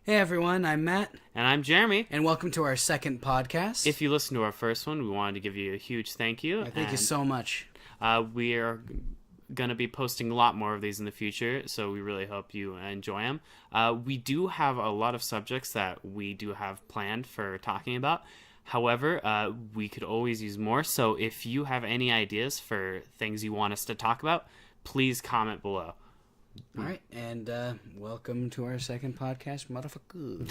Hey everyone, I'm Matt. And I'm Jeremy. And welcome to our second podcast. If you listened to our first one, we wanted to give you a huge thank you. Thank you so much. We are going to be posting a lot more of these in the future, so we really hope you enjoy them. We do have a lot of subjects that we do have planned for talking about. However, we could always use more, so if you have any ideas for things you want us to talk about, please comment below. All right, and welcome to our second podcast, motherfucker.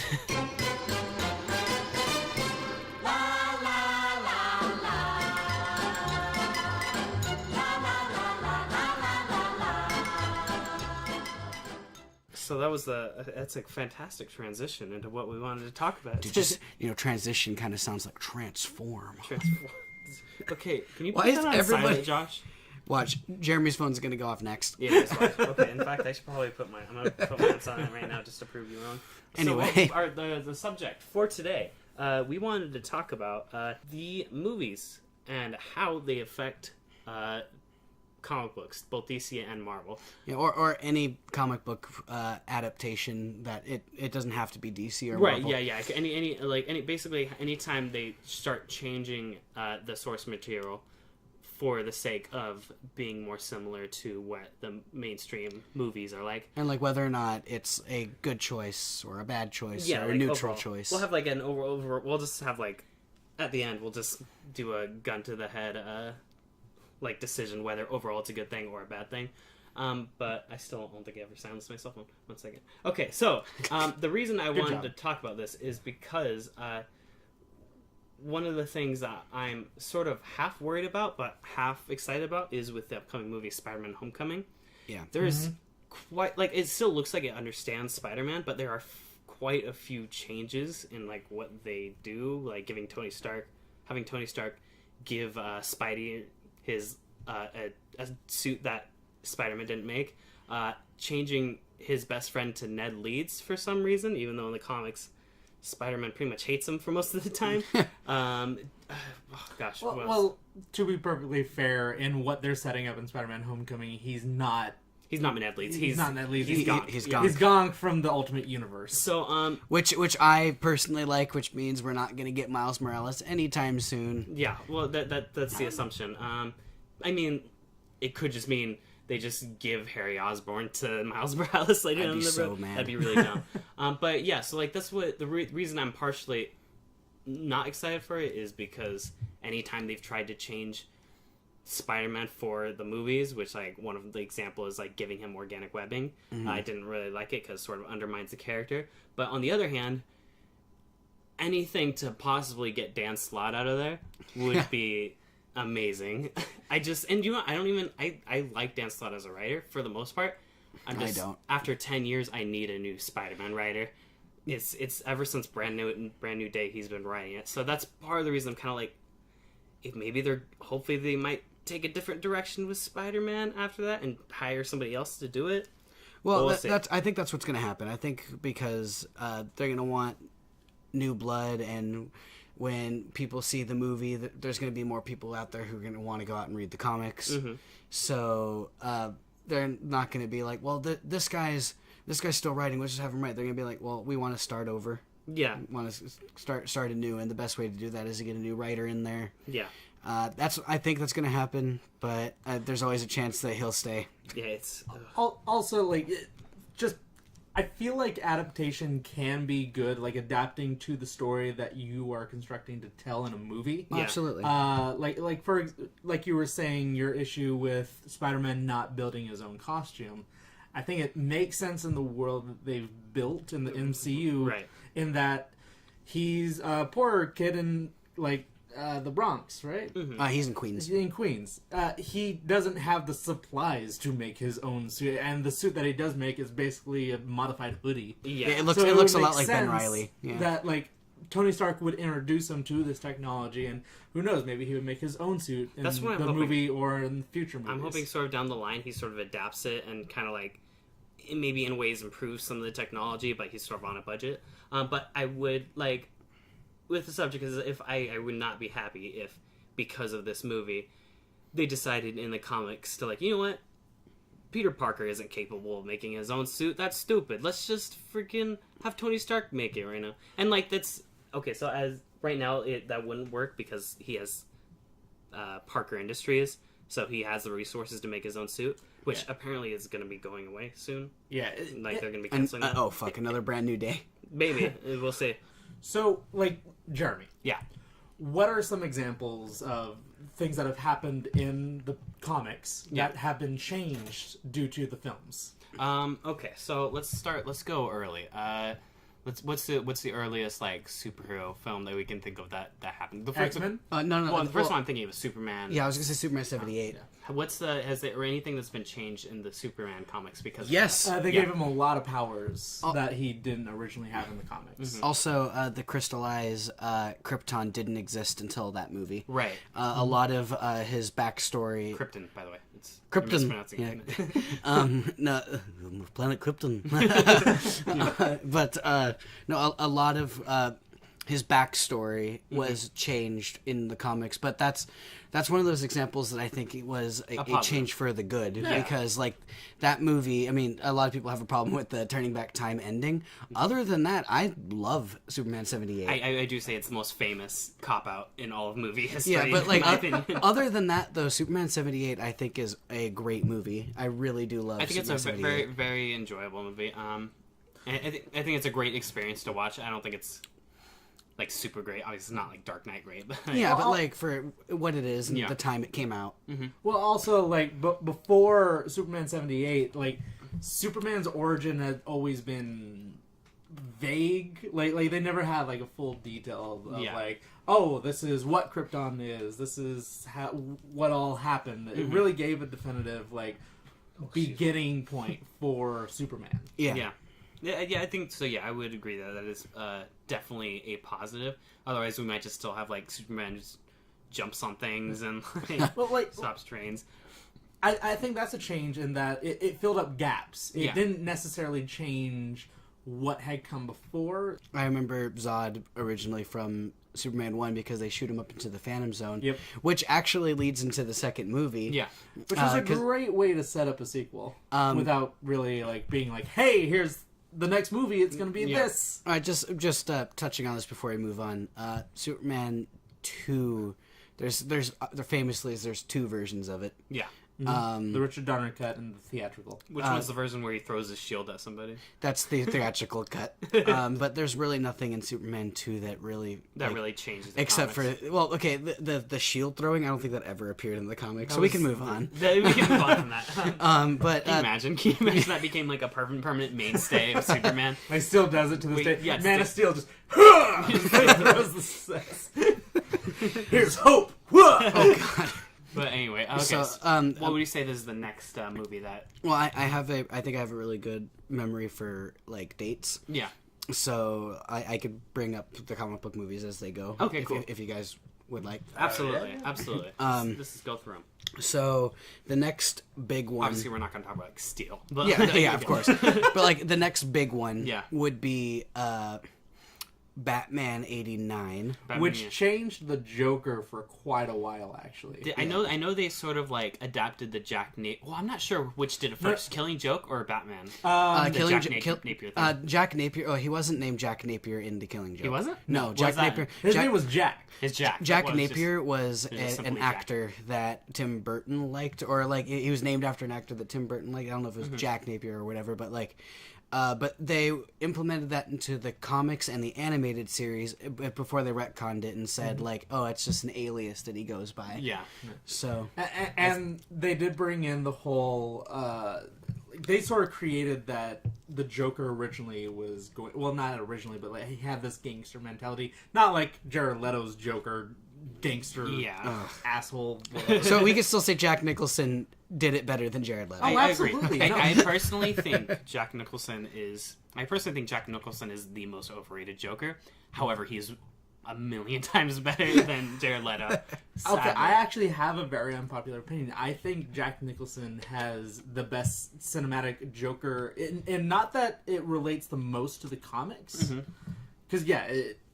So that was that's a fantastic transition into what we wanted to talk about. Just, transition kind of sounds like transform. Okay, can you Why put is that on everybody... silent, Josh? Watch, Jeremy's phone's going to go off next. Yeah, just watch. Okay, in fact, I should probably I'm going to put mine on silent right now just to prove you wrong. Anyway. So the subject for today, we wanted to talk about the movies and how they affect comic books, both DC and Marvel. Yeah, or any comic book adaptation that it doesn't have to be DC or Right, Marvel. yeah. Basically anytime they start changing the source material for the sake of being more similar to what the mainstream movies are like. And whether or not it's a good choice or a bad choice or a neutral choice. We'll have an we'll just have at the end we'll just do a gun to the head decision whether overall it's a good thing or a bad thing. But I still don't think I ever silenced myself. One second. Okay, so the reason I wanted to talk about this is because one of the things that I'm sort of half worried about but half excited about is with the upcoming movie Spider-Man Homecoming. Yeah. There's quite it still looks like it understands Spider-Man, but there are quite a few changes in what they do, having Tony Stark give Spidey his a suit that Spider-Man didn't make, changing his best friend to Ned Leeds for some reason, even though in the comics Spider-Man pretty much hates him for most of the time. Well, to be perfectly fair, in what they're setting up in Spider-Man Homecoming, he's not Ned Leeds. He's not Ned Leeds. He's gone. He's gone. He's gone from the Ultimate Universe. So, which I personally like, which means we're not going to get Miles Morales anytime soon. Yeah, well, that's the assumption. I mean, it could just mean they just give Harry Osborn to Miles Morales later on the road. That'd be really dumb. But yeah, so that's what the reason I'm partially not excited for it is because anytime they've tried to change Spider-Man for the movies, which one of the example is giving him organic webbing, I didn't really like it because it sort of undermines the character. But on the other hand, anything to possibly get Dan Slott out of there would be amazing. I like Dan Slott as a writer for the most part. I don't. After 10 years, I need a new Spider-Man writer. It's ever since Brand New Day he's been writing it. So that's part of the reason I'm kind of if maybe hopefully they might take a different direction with Spider-Man after that and hire somebody else to do it. Well, I think that's what's going to happen. I think because they're going to want new blood, and when people see the movie, there's going to be more people out there who are going to want to go out and read the comics. Mm-hmm. So they're not going to be this guy's still writing, let's just have him write. They're going to be we want to start over. Yeah, we want to start anew, and the best way to do that is to get a new writer in there. Yeah, I think that's going to happen, but there's always a chance that he'll stay. Yeah, it's also I feel like adaptation can be good, adapting to the story that you are constructing to tell in a movie. Yeah. Absolutely. Like you were saying, your issue with Spider-Man not building his own costume. I think it makes sense in the world that they've built in the MCU, right? In that he's a poor kid in the Bronx, right? Mm-hmm. He's in Queens. He doesn't have the supplies to make his own suit, and the suit that he does make is basically a modified hoodie. Yeah, it looks a lot like Ben Reilly. Yeah. That Tony Stark would introduce him to this technology, and who knows, maybe he would make his own suit in the movie or in future movies. I'm hoping sort of down the line he sort of adapts it and kind of maybe in ways improves some of the technology, but he's sort of on a budget. But I would with the subject is if I would not be happy if because of this movie they decided in the comics to you know what, Peter Parker isn't capable of making his own suit. That's stupid. Let's just freaking have Tony Stark make it right now. And like that's okay. So as right now, that wouldn't work because he has Parker Industries, so he has the resources to make his own suit, which apparently is going to be going away soon. Yeah, like they're going to be canceling. That. Oh fuck! Another brand new day. Maybe we'll see. So, like, Jeremy. Yeah. What are some examples of things that have happened in the comics that have been changed due to the films? Okay, so let's go early. What's the earliest like superhero film that we can think of that happened? The first X-Men? No. Well, the first one I'm thinking of is Superman. Yeah, I was gonna say Superman 78. Has there or anything that's been changed in the Superman comics because Yes, they gave him a lot of powers that he didn't originally have in the comics. Mm-hmm. Also, the crystallized Krypton didn't exist until that movie. Right. A lot of his backstory. Krypton, by the way. It's Krypton. you're mispronouncing it. No, planet Krypton. But no, a lot of his backstory was changed in the comics, but that's one of those examples that I think it was a change for the good because like that movie. I mean, a lot of people have a problem with the turning back time ending. Other than that, I love Superman 78. I do say it's the most famous cop out in all of movie history. Yeah, but like in my opinion. other than that, though, Superman 78 I think is a great movie. I really do love. I think Superman it's a 78. very very enjoyable movie. And I think it's a great experience to watch. I don't think it's like super great. Obviously, it's not like Dark Knight great, but yeah, but like for what it is and the time it came out. Mm-hmm. Well, also like before Superman 78, like Superman's origin had always been vague. Like they never had like a full detail of like, oh, this is what Krypton is. This is what all happened. It really gave a definitive like beginning point for Superman. Yeah, I think so. Yeah, I would agree that is definitely a positive. Otherwise, we might just still have like Superman just jumps on things and like stops trains. I think that's a change in that it filled up gaps. It didn't necessarily change what had come before. I remember Zod originally from Superman 1 because they shoot him up into the Phantom Zone, which actually leads into the second movie. Yeah. Which is a great way to set up a sequel without really like being like, hey, here's the next movie, it's going to be this. Just touching on this before we move on. Superman 2, there's famously there's two versions of it. Yeah. The Richard Donner cut and the theatrical. Which one's the version where he throws his shield at somebody? That's the theatrical cut. But there's really nothing in Superman 2 that really changes. Except comics. for the shield throwing. I don't think that ever appeared in the comics, so we can move on. We can move on from that. But Can you imagine that became like a permanent mainstay of Superman? He still does it to this day. Yeah, Man of Steel just throws the sets. Here's hope. Oh god. But anyway, okay. So, what would you say this is the next movie that? Well, I think I have a really good memory for like dates. Yeah. So I could bring up the comic book movies as they go. Okay, cool. If you guys would like. Absolutely. This is go through them. So the next big one. Obviously, we're not going to talk about like Steel. But Yeah, of course. But like the next big one. Yeah. Would be Batman 89, which changed the Joker for quite a while, actually. I know they sort of like adapted the Jack Napier. Well, I'm not sure which did it first, Killing Joke or Batman. Napier thing. Jack Napier. Oh, he wasn't named Jack Napier in the Killing Joke. He wasn't? No, Jack Napier. His name was Jack. His Jack. Jack Napier was an actor that Tim Burton liked, or like he was named after an actor that Tim Burton liked. I don't know if it was Jack Napier or whatever, but like. But they implemented that into the comics and the animated series before they retconned it and said, like, oh, it's just an alias that he goes by. Yeah. So. And they did bring in the whole... they sort of created that the Joker originally was going... Well, not originally, but like he had this gangster mentality. Not like Jared Leto's Joker, gangster asshole. So we could still say Jack Nicholson did it better than Jared Leto. Oh, I absolutely. agree. I personally think Jack Nicholson is the most overrated Joker. However, he's a million times better than Jared Leto. Okay, I actually have a very unpopular opinion. I think Jack Nicholson has the best cinematic Joker, and not that it relates the most to the comics. Because,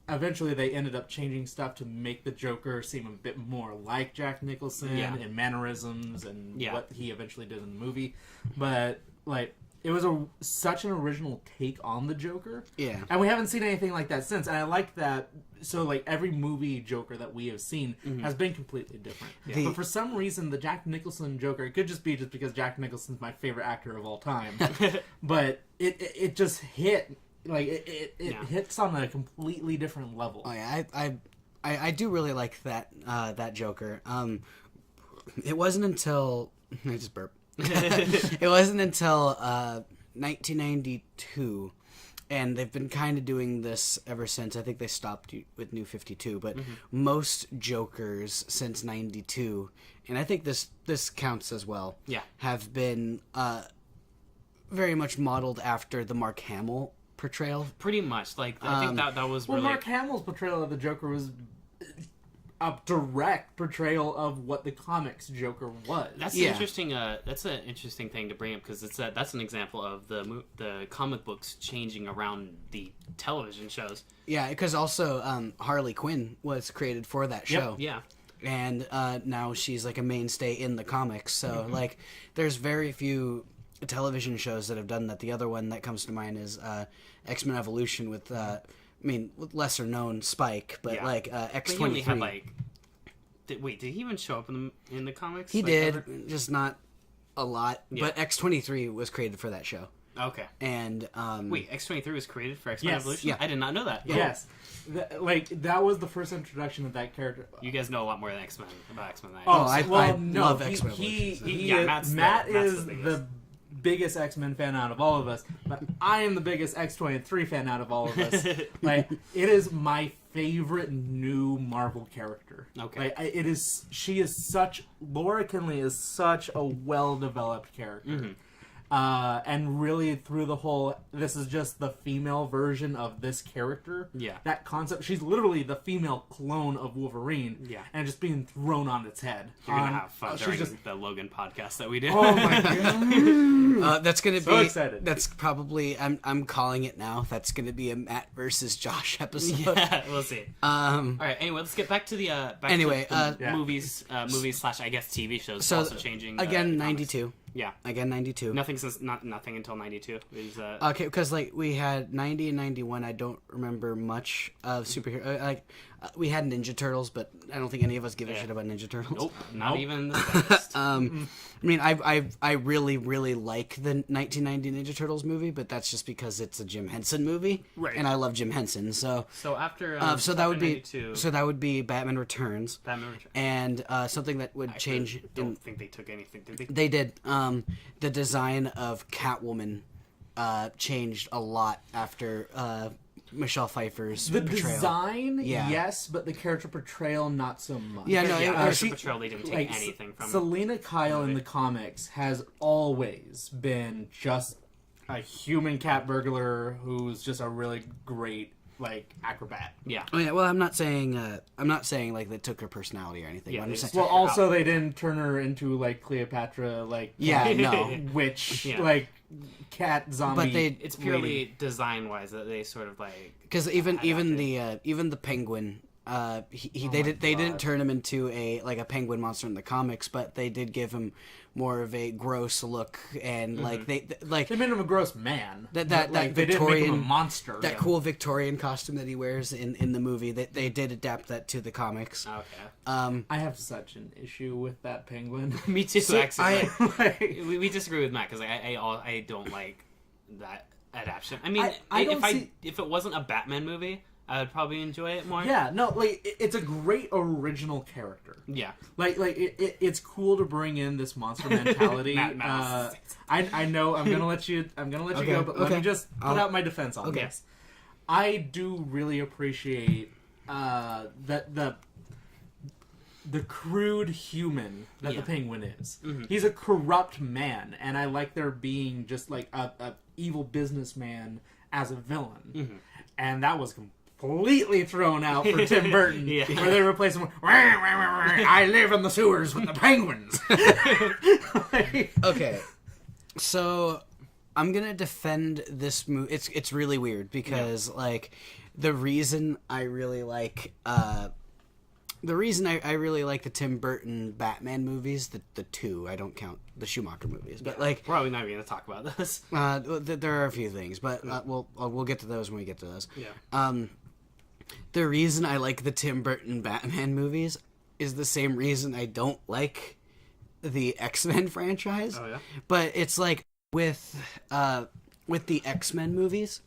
eventually they ended up changing stuff to make the Joker seem a bit more like Jack Nicholson in mannerisms and what he eventually did in the movie. But, like, it was such an original take on the Joker. Yeah. And we haven't seen anything like that since. And I like that. So, like, every movie Joker that we have seen has been completely different. Yeah. But for some reason, the Jack Nicholson Joker, it could just be just because Jack Nicholson's my favorite actor of all time. But it just hit. Like, it hits on a completely different level. Oh, yeah. I do really like that Joker. It wasn't until... I just burped. It wasn't until 1992, and they've been kind of doing this ever since. I think they stopped with New 52, but most Jokers since 92, and I think this counts as well, have been very much modeled after the Mark Hamill portrayal. Pretty much. Like, I think that was really... Well, Mark Hamill's portrayal of the Joker was a direct portrayal of what the comics Joker was. That's interesting. That's an interesting thing to bring up because that's an example of the comic books changing around the television shows. Yeah, because also Harley Quinn was created for that show. Yeah. And now she's like a mainstay in the comics. So like, there's very few television shows that have done that. The other one that comes to mind is X-Men Evolution with with lesser known Spike, but like X-23. Had like, did he even show up in the comics? He like, did, ever? just not a lot. Yeah. But X-23 was created for that show. Okay. And wait, X-23 was created for X-Men Evolution? Yeah. I did not know that. Yes. That was the first introduction of that character. You guys know a lot more than X-Men about X-Men than I do. I love X-Men Evolution. Matt is the biggest X-Men fan out of all of us, but I am the biggest X-23 fan out of all of us. Like, it is my favorite new Marvel character. Okay. Like, Laura Kinley is such a well-developed character. And really through the whole, this is just the female version of this character. Yeah. That concept, she's literally the female clone of Wolverine. Yeah. And just being thrown on its head. You're going to have fun during the Logan podcast that we did. Oh my god. That's going to so be, excited. That's probably, I'm calling it now. That's going to be a Matt versus Josh episode. Yeah, we'll see. All right, anyway, let's get back to the, movies / I guess TV shows so also changing. Again, 92. Yeah. Again, 92. Nothing until 92 is okay, because like we had 90 and 91. I don't remember much of superhero. Like we had Ninja Turtles, but I don't think any of us give a shit about Ninja Turtles. Nope, not even the best. I mean, I really really like the 1990 Ninja Turtles movie, but that's just because it's a Jim Henson movie, right? And I love Jim Henson, so after so that would be 92, so that would be Batman Returns, and something that would change. I don't think they took anything, did they? They did. The design of Catwoman changed a lot after Michelle Pfeiffer's portrayal. The design, yes, but the character portrayal, not so much. Yeah, no, character portrayal, they didn't take anything from Selena Kyle in the comics has always been just a human cat burglar who's just a really great like acrobat. Yeah. Oh yeah. Well, I'm not saying like they took her personality or anything. Yeah, I'm just saying, well, also they didn't turn her into like Cleopatra, like witch, like cat zombie. But it's purely design wise that they sort of like because even the penguin. They didn't turn him into a penguin monster in the comics, but they did give him more of a gross look, and they made him a gross man. That Victorian, they didn't make him a monster. That cool Victorian costume that he wears in the movie. They did adapt that to the comics. Okay. I have such an issue with that penguin. Me too. So, actually, we disagree with Matt because I don't like that adaptation. I mean, if it wasn't a Batman movie, I would probably enjoy it more. Yeah, no, like it's a great original character. Yeah, like it's cool to bring in this monster mentality. I know I'm gonna let you go, but let me just put out my defense on this. I do really appreciate that the crude human that the Penguin is. Mm-hmm. He's a corrupt man, and I like there being just like a evil businessman as a villain, and that was completely thrown out for Tim Burton, where they replace him with, I live in the sewers with the penguins. Okay, so I'm gonna defend this movie. It's really weird because like the reason I really like I really like the Tim Burton Batman movies, the two. I don't count the Schumacher movies, but like we're probably not even gonna talk about this. There are a few things, but we'll get to those when we get to those. Yeah. The reason I like the Tim Burton Batman movies is the same reason I don't like the X-Men franchise. Oh yeah. But it's like with the X-Men movies,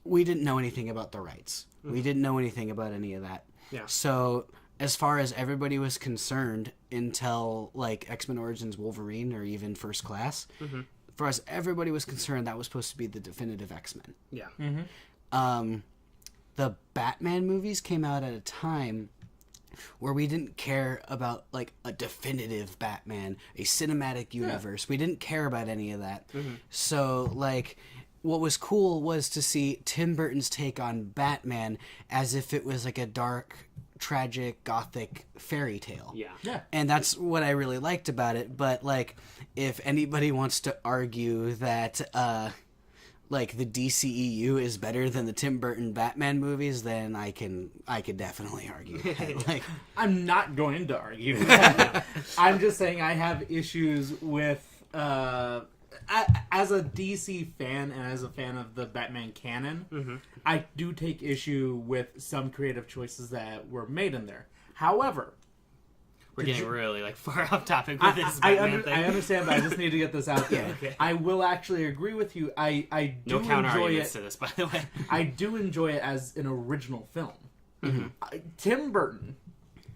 we didn't know anything about the rights. Mm-hmm. We didn't know anything about any of that. Yeah. So as far as everybody was concerned, until like X-Men Origins Wolverine or even First Class, as far as everybody was concerned, that was supposed to be the definitive X-Men. Yeah. Mm-hmm. The Batman movies came out at a time where we didn't care about like a definitive Batman, a cinematic universe. Yeah. We didn't care about any of that. Mm-hmm. So like what was cool was to see Tim Burton's take on Batman as if it was like a dark, tragic, gothic fairy tale. Yeah. Yeah. And that's what I really liked about it. But like if anybody wants to argue that like the DCEU is better than the Tim Burton Batman movies, then I could definitely argue that. Like, I'm not going to argue that. I'm just saying I have issues with as a DC fan and as a fan of the Batman canon, I do take issue with some creative choices that were made in there. However, we're getting really like far off topic with this Batman thing. I understand, but I just need to get this out there. Okay. I will actually agree with you. I do no counter enjoy arguments it. to this, by the way. I do enjoy it as an original film. Tim Burton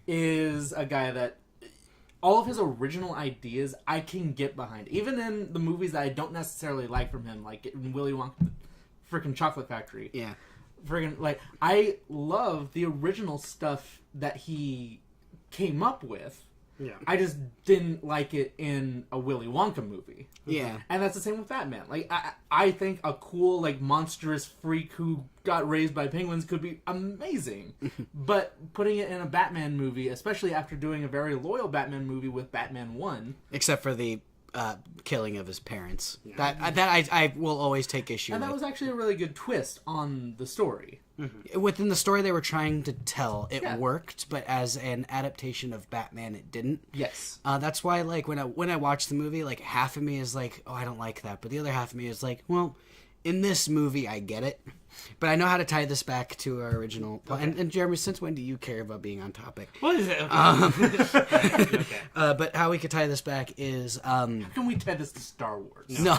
is a guy that all of his original ideas I can get behind, even in the movies that I don't necessarily like from him, like in Willy Wonka, freaking Chocolate Factory. yeah. Friggin' like I love the original stuff that he came up with. Yeah. I just didn't like it in a Willy Wonka movie. Yeah. And that's the same with Batman. Like I think a cool like monstrous freak who got raised by penguins could be amazing. But putting it in a Batman movie, especially after doing a very loyal Batman movie with Batman 1, Except for the killing of his parents. Yeah. That I will always take issue with. and that was actually a really good twist on the story. Within the story they were trying to tell, it Yeah. worked, but as an adaptation of Batman, it didn't. Yes. That's why, like, when I watch the movie, like, half of me is like, oh, I don't like that, but the other half of me is like, well, in this movie, I get it. But I know how to tie this back to our original. Okay. And Jeremy, since when do you care about being on topic? What is it? Okay. Okay. But how we could tie this back is... How can we tie this to Star Wars? No.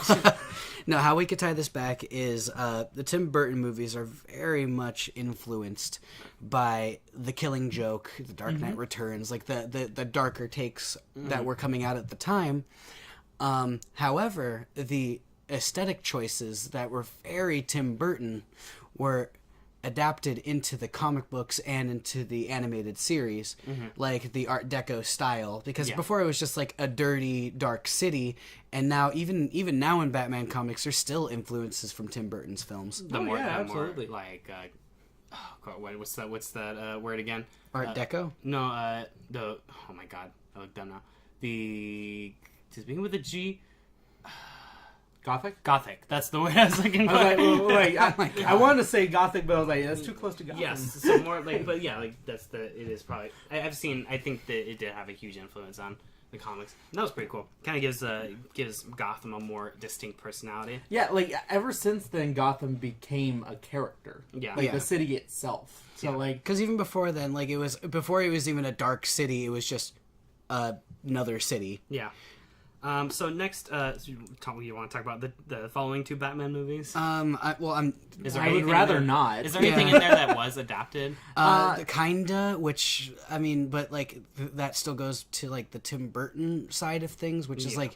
No, how we could tie this back is the Tim Burton movies are very much influenced by The Killing Joke, The Dark Knight Returns, like the darker takes that were coming out at the time. However, the aesthetic choices that were very Tim Burton were adapted into the comic books and into the animated series, like the Art Deco style, because before it was just like a dirty, dark city, and now even now in Batman comics, there's still influences from Tim Burton's films. Absolutely. More, like, oh God, what's that word again? Art Deco? No, oh my God, I look dumb now. Does it begin with a G? Gothic. That's the word I was looking for. I wanted to say Gothic, but I was like, that's too close to Gotham. Yes, so more like, but yeah, like it is probably. I think that it did have a huge influence on the comics. And that was pretty cool. Kind of gives Gotham a more distinct personality. Yeah, like ever since then, Gotham became a character. Yeah, like the city itself. So like, because even before then, like before it was even a dark city, it was just another city. Yeah. So next, you want to talk about the following two Batman movies? I would rather not. Is there anything in there that was adapted? Kinda, which I mean, but like that still goes to like the Tim Burton side of things, which is like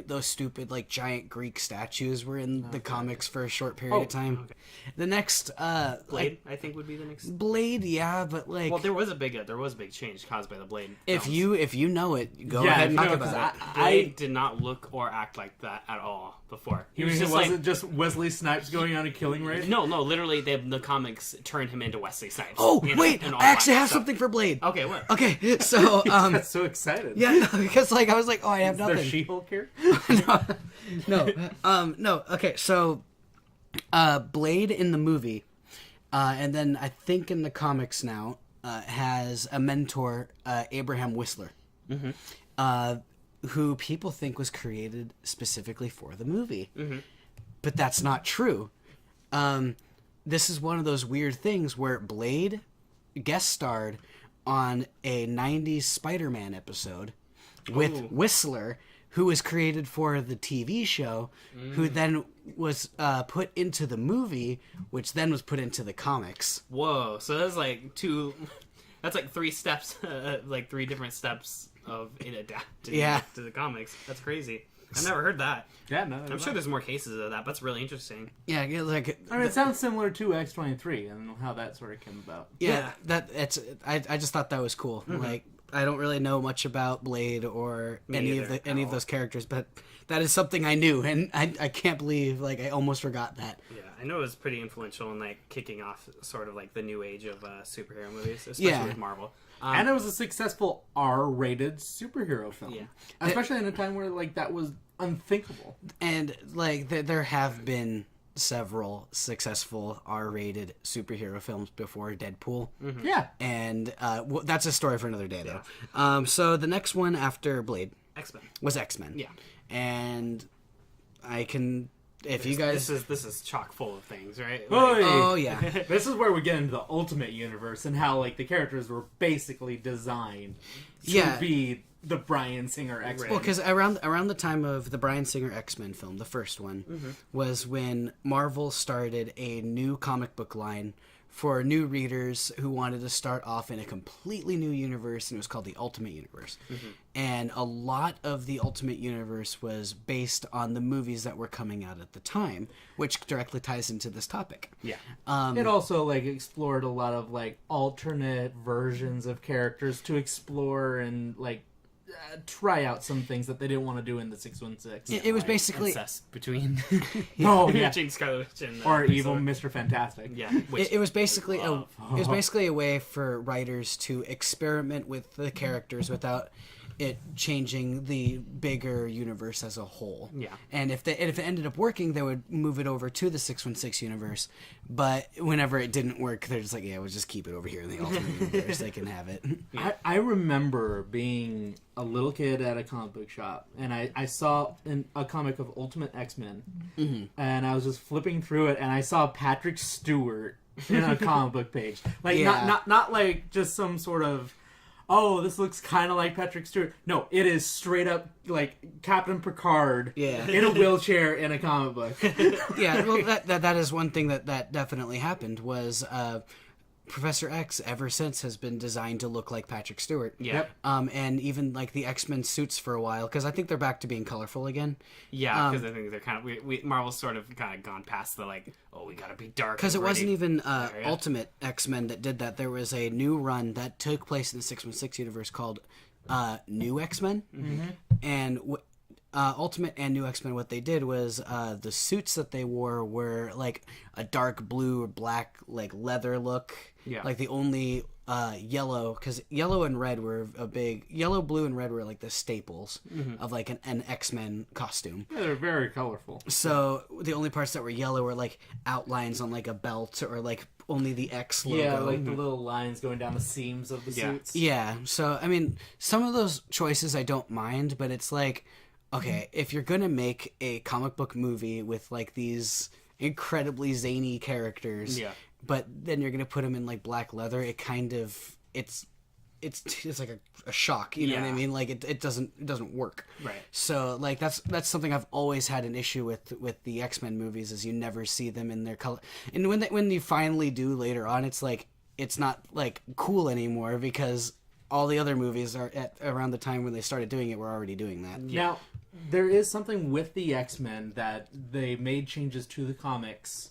those stupid like giant Greek statues were in the comics for a short period of time. Okay. The next Blade, I think, would be the next. Blade, yeah, but like, well, there was a big change caused by the Blade. If you know it, go ahead and talk about it. Blade did not look or act like that at all before. He was wasn't just Wesley Snipes going on a killing raid? No, literally, the comics turned him into Wesley Snipes. Oh, wait, I actually have something for Blade. Okay, what? Okay, so I got so excited. Yeah, because like I was like, oh, I have nothing. Is there She-Hulk here? No. Okay, so Blade in the movie, and then I think in the comics now, has a mentor, Abraham Whistler, who people think was created specifically for the movie. But that's not true. This is one of those weird things where Blade guest starred on a 90s Spider-Man episode with Whistler, who was created for the TV show, who then was put into the movie, which then was put into the comics. Whoa! So that's like that's like 3 steps, like 3 different steps of it adapted to the comics. That's crazy. I've never heard that. Yeah, no. I'm sure there's more cases of that, but that's really interesting. Yeah, like I mean, it sounds similar to X-23 and how that sort of came about. Yeah, I just thought that was cool. Like, I don't really know much about Blade or any of those characters, but that is something I knew, and I can't believe I almost forgot that. Yeah, I know it was pretty influential in kicking off sort of the new age of superhero movies, especially with Marvel. And it was a successful R-rated superhero film. Yeah. Especially in a time where that was unthinkable. And there have been several successful R-rated superhero films before Deadpool. Yeah. And that's a story for another day, though. So the next one after Blade was X-Men. Yeah. And I can... If you guys... This is chock full of things, right? Oh, yeah. This is where we get into the Ultimate Universe and how, the characters were basically designed to be the Bryan Singer X-Men. Well, because around the time of the Bryan Singer X-Men film, the first one, was when Marvel started a new comic book line for new readers who wanted to start off in a completely new universe, and it was called the Ultimate Universe. And a lot of the Ultimate Universe was based on the movies that were coming out at the time, which directly ties into this topic. Yeah. It also explored a lot of alternate versions of characters to explore and try out some things that they didn't want to do in the 616. It was basically incest between James Scarlet Witch and or evil Mr. Fantastic. Yeah, it was basically a way for writers to experiment with the characters without it changing the bigger universe as a whole. Yeah. And if it ended up working, they would move it over to the 616 universe. But whenever it didn't work, they're just we'll just keep it over here in the Ultimate Universe. They can have it. I remember being a little kid at a comic book shop, and I saw a comic of Ultimate X-Men, and I was just flipping through it, and I saw Patrick Stewart in a comic book page. Not just some sort of... Oh, this looks kind of like Patrick Stewart. No, it is straight up Captain Picard in a wheelchair in a comic book. Yeah, well, that is one thing that definitely happened was Professor X ever since has been designed to look like Patrick Stewart. Yeah. And even the X-Men suits for a while, because I think they're back to being colorful again. Yeah, because I think they're kind of Marvel's sort of kind of gone past the we gotta be dark. Because it wasn't even Ultimate X-Men that did that. There was a new run that took place in the 616 universe called New X-Men, and Ultimate and New X-Men, what they did was the suits that they wore were a dark blue or black leather look. Yeah. The only yellow, because yellow and red were yellow, blue, and red were the staples of an X-Men costume. Yeah, they're very colorful. So the only parts that were yellow were outlines on a belt or only the X logo. Yeah, the little lines going down the seams of the suits. Yeah. So I mean, some of those choices I don't mind, but it's okay, if you're gonna make a comic book movie with these incredibly zany characters, but then you're gonna put them in black leather, it kind of it's a shock, you know what I mean? It doesn't work. Right. So that's something I've always had an issue with the X-Men movies, is you never see them in their color, and when you finally do later on, it's it's not cool anymore, because all the other movies are at around the time when they started doing it were already doing that. Now, there is something with the X-Men that they made changes to the comics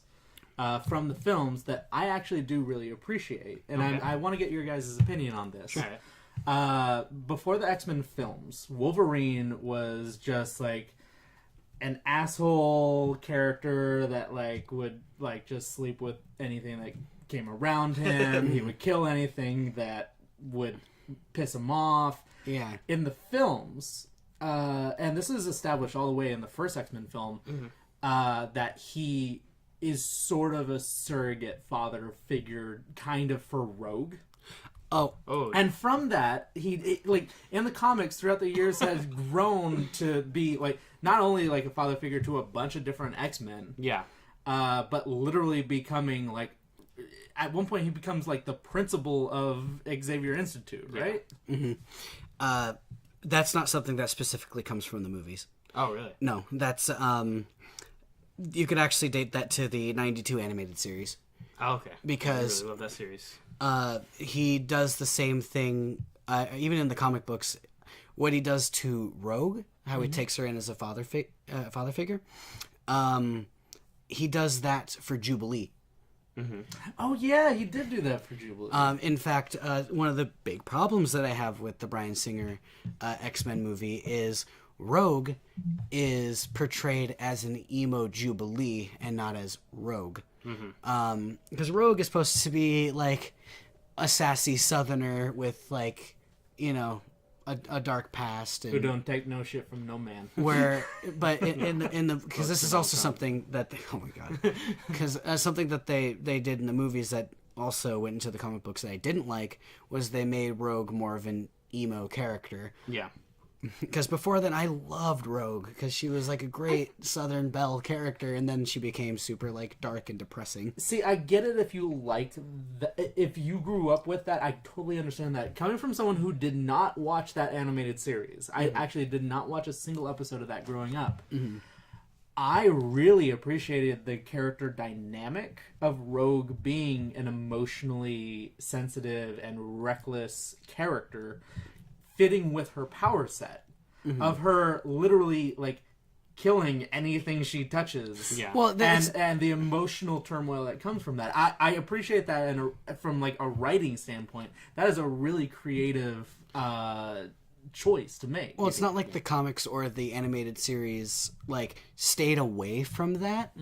from the films that I actually do really appreciate. And I want to get your guys' opinion on this. Sure. Before the X-Men films, Wolverine was just an asshole character that would just sleep with anything that came around him. He would kill anything that would piss him off. Yeah. In the films, and this is established all the way in the first X-Men film, that he is sort of a surrogate father figure, kind of, for Rogue. Oh. And from that, he like in the comics throughout the years has grown to be like not only like a father figure to a bunch of different X-Men, but literally becoming like at one point he becomes like the principal of Xavier Institute, right? That's not something that specifically comes from the movies. Oh, really? No, that's you could actually date that to the '92 animated series. Oh, okay. Because I really love that series. He does the same thing, even in the comic books. What he does to Rogue, how he takes her in as a father figure, he does that for Jubilee. Oh yeah, he did do that for Jubilee. In fact, one of the big problems that I have with the Bryan Singer X-Men movie is Rogue is portrayed as an emo Jubilee and not as Rogue. Because Rogue is supposed to be like a sassy Southerner with like, you know, a dark past, and who don't take no shit from no man. But in the because this is also something that oh my god, because something that they did in the movies that also went into the comic books that I didn't like was they made Rogue more of an emo character. Yeah. Because before then, I loved Rogue because she was like a great Southern Belle character, and then she became super like dark and depressing. See, I get it if you liked if you grew up with that. I totally understand that. Coming from someone who did not watch that animated series, I actually did not watch a single episode of that growing up. I really appreciated the character dynamic of Rogue being an emotionally sensitive and reckless character, fitting with her power set of her literally like killing anything she touches. Yeah. Well, and the emotional turmoil that comes from that. I appreciate that, and from like a writing standpoint, that is a really creative choice to make. Well, it's not like the comics or the animated series like stayed away from that.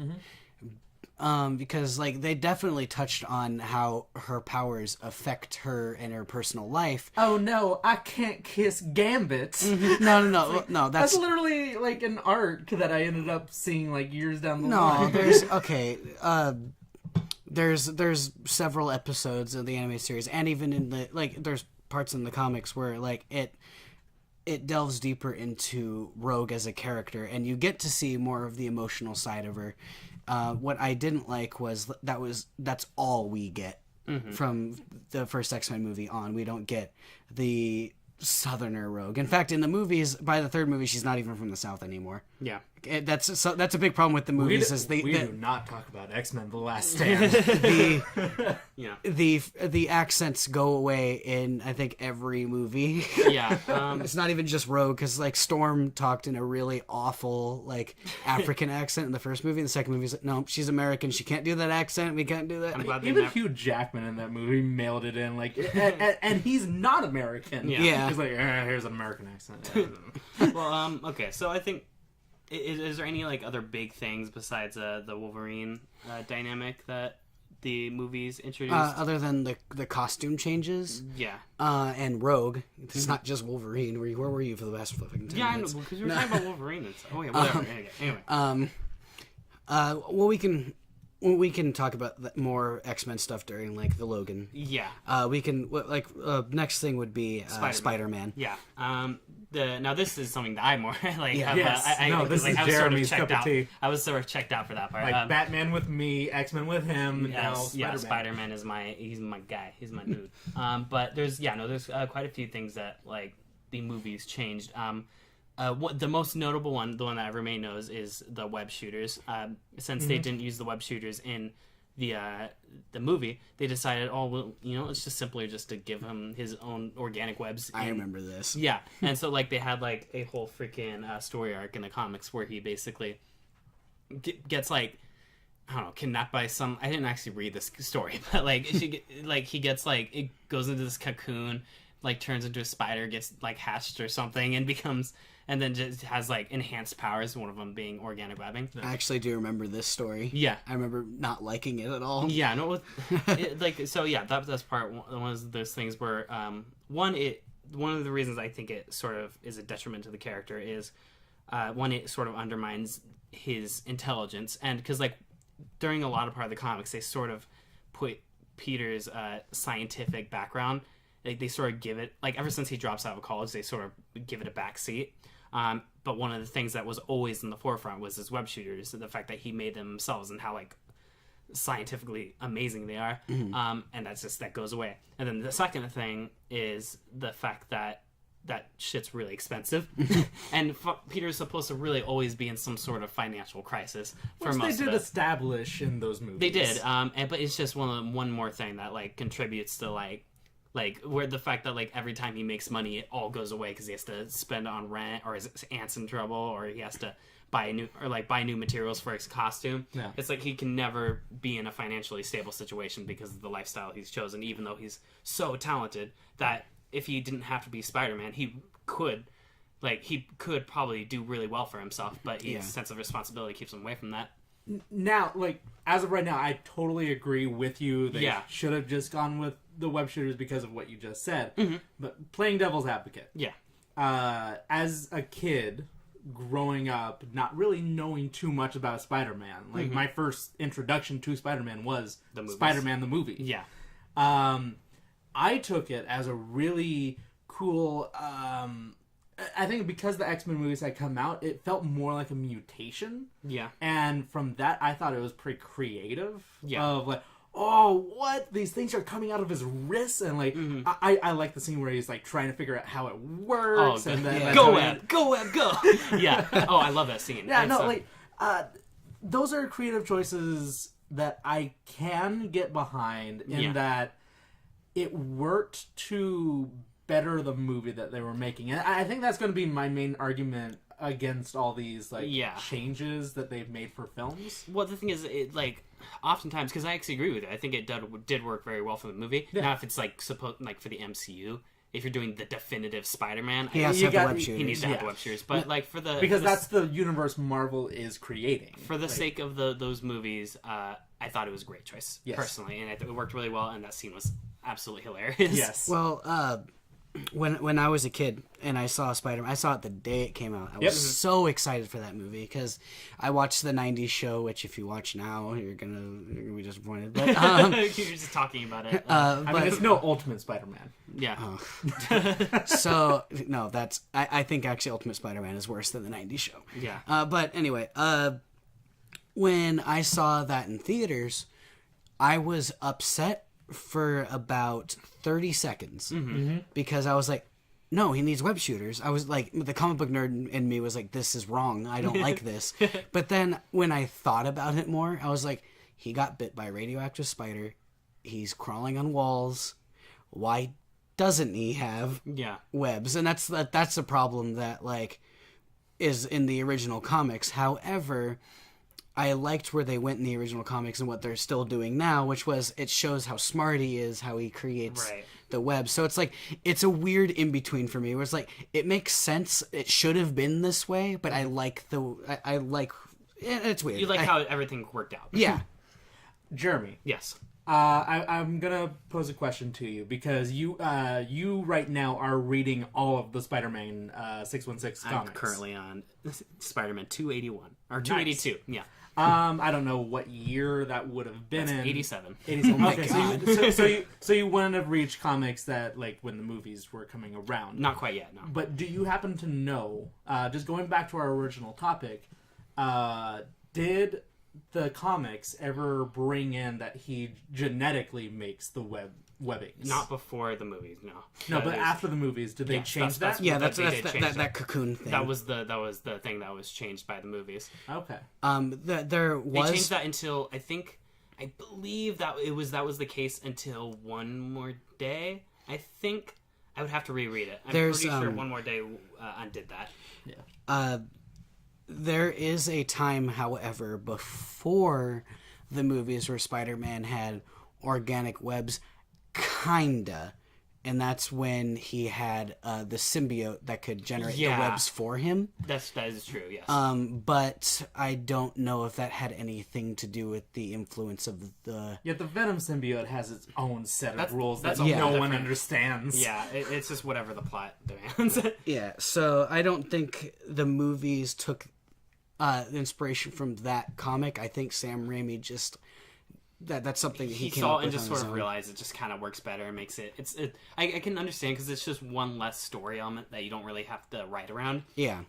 Because like they definitely touched on how her powers affect her in her personal life. Oh no, I can't kiss Gambit. No. That's literally like an arc that I ended up seeing like years down the No, line. there's okay. There's several episodes of the animated series, and even in the like, there's parts in the comics where like it delves deeper into Rogue as a character, and you get to see more of the emotional side of her. What I didn't like was that's all we get from the first X-Men movie on. We don't get the Southerner Rogue. In fact, in the movies, by the third movie, she's not even from the South anymore. Yeah. That's a big problem with the movies. We do not talk about X-Men: The Last Stand. The accents go away in I think every movie. Yeah. It's not even just Rogue, because like Storm talked in a really awful like African accent in the first movie. In the second movie, like, no, she's American. She can't do that accent. We can't do that. I'm glad even Hugh Jackman in that movie mailed it in. Like, and he's not American. Yeah. He's like, here's an American accent. Well, okay. So I think. Is there any like other big things besides the Wolverine dynamic that the movies introduced? Other than the costume changes, yeah, and Rogue. It's not just Wolverine. Where were you for the last fucking 10 I know, minutes? because we were talking about Wolverine. And stuff. Oh yeah, whatever. Anyway. Well, we can talk about more X-Men stuff during like the Logan. Yeah. We can like next thing would be Spider-Man. Yeah. Now this is something that I more like. Yeah. This is Jeremy's cup of tea. I was sort of checked out for that part. Like Batman with me, X-Men with him. Yes, Spider-Man is he's my guy. He's my dude. But there's quite a few things that like the movies changed. What the most notable one, the one that everybody knows, is the web shooters. Since they didn't use the web shooters in the movie, they decided, it's just simpler just to give him his own organic webs. I remember this. Yeah, and so like they had like a whole freaking story arc in the comics where he basically gets like, I don't know, kidnapped by some. I didn't actually read this story, but like he gets like, it goes into this cocoon, like turns into a spider, gets like hatched or something, and becomes. And then just has like enhanced powers. One of them being organic webbing. I actually do remember this story. Yeah, I remember not liking it at all. Yeah, no, that's part one of those things where one of the reasons I think it sort of is a detriment to the character is one, it sort of undermines his intelligence, and because like during a lot of part of the comics, they sort of put Peter's scientific background. They sort of give it, like, ever since he drops out of college, they sort of give it a backseat. But one of the things that was always in the forefront was his web shooters, the fact that he made them himself and how, like, scientifically amazing they are. And that goes away. And then the second thing is the fact that shit's really expensive. And Peter's supposed to really always be in some sort of financial crisis for Which most they of did it. establish in those movies. They did, but it's just one more thing that like contributes to like where the fact that like every time he makes money, it all goes away because he has to spend on rent, or his aunt's in trouble, or he has to buy new materials for his costume. Yeah. It's like he can never be in a financially stable situation because of the lifestyle he's chosen, even though he's so talented that if he didn't have to be Spider-Man, he could probably do really well for himself, but his sense of responsibility keeps him away from that. Now, like, as of right now, I totally agree with you. They should have just gone with the web shooters because of what you just said. Mm-hmm. But playing devil's advocate. Yeah. As a kid, growing up, not really knowing too much about Spider-Man, like, my first introduction to Spider-Man was Spider-Man the movie. Yeah. I took it as a really cool... I think because the X-Men movies had come out, it felt more like a mutation. Yeah. And from that, I thought it was pretty creative. Yeah. Of like, oh, what? These things are coming out of his wrists? And like, I like the scene where he's like trying to figure out how it works. Oh, and then go, Web! Go, Web! Go! Yeah. Oh, I love that scene. Yeah, those are creative choices that I can get behind in that it worked to better the movie that they were making. And I think that's going to be my main argument against all these changes that they've made for films. Well, the thing is, it like oftentimes, because I actually agree with it, I think it did work very well for the movie. Yeah. Now, if it's like for the MCU, if you're doing the definitive Spider-Man, he needs to have the web shooters. But like because that's the universe Marvel is creating. For the sake of those movies, I thought it was a great choice personally, and I thought it worked really well. And that scene was absolutely hilarious. Yes. Well, when I was a kid and I saw Spider-Man, I saw it the day it came out. I was so excited for that movie because I watched the '90s show, which if you watch now, you're gonna be disappointed. But you're just talking about it. I mean, it's no Ultimate Spider-Man. Yeah. So no, I think actually Ultimate Spider-Man is worse than the '90s show. Yeah. But anyway, when I saw that in theaters, I was upset for about 30 seconds because I was like, no, he needs web shooters. I was like, the comic book nerd in me was like, this is wrong. I don't like this. But then when I thought about it more, I was like, he got bit by a radioactive spider. He's crawling on walls. Why doesn't he have webs? And that's the problem that like is in the original comics. However, I liked where they went in the original comics and what they're still doing now, which was it shows how smart he is, how he creates the web. So it's like, it's a weird in-between for me where it's like, it makes sense. It should have been this way, but I like it's weird. You like how everything worked out. Yeah. Jeremy. Yes. I'm gonna pose a question to you because you right now are reading all of the Spider-Man 616 comics. I'm currently on Spider-Man 281 or 282. Nice. Yeah. I don't know what year that would have been in. 87. 87. Okay, so you wouldn't have reached comics that like when the movies were coming around. Not quite yet, no. But do you happen to know? Just going back to our original topic, did the comics ever bring in that he genetically makes the webbings? Not before the movies, no. No, but after the movies, did they change that? Yeah, that's that cocoon thing. That was the thing that was changed by the movies. Okay. They changed that until I believe that was the case until One More Day. I think I would have to reread it. I'm pretty sure One More Day undid that. Yeah. There is a time, however, before the movies where Spider-Man had organic webs, kinda. and that's when he had the symbiote that could generate the webs for him. That is true, yes. But I don't know if that had anything to do with the influence of the... Yet the Venom symbiote has its own set of rules that no one understands. Yeah, it's just whatever the plot demands. Yeah, so I don't think the movies took inspiration from that comic. I think Sam Raimi just... That's something he came saw up with and just on sort his of own. realized it just kind of works better and makes it. I can understand because it's just one less story element that you don't really have to write around. Yeah.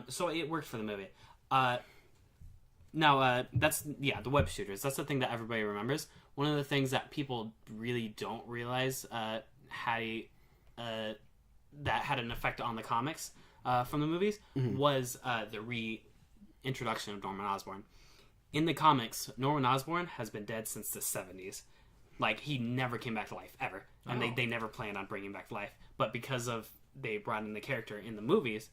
So it worked for the movie. Now that's the web shooters. That's the thing that everybody remembers. One of the things that people really don't realize that had an effect on the comics from the movies was the reintroduction of Norman Osborn. In the comics, Norman Osborn has been dead since the 70s. Like, he never came back to life, ever. And they never planned on bringing him back to life. But because of they brought in the character in the movies,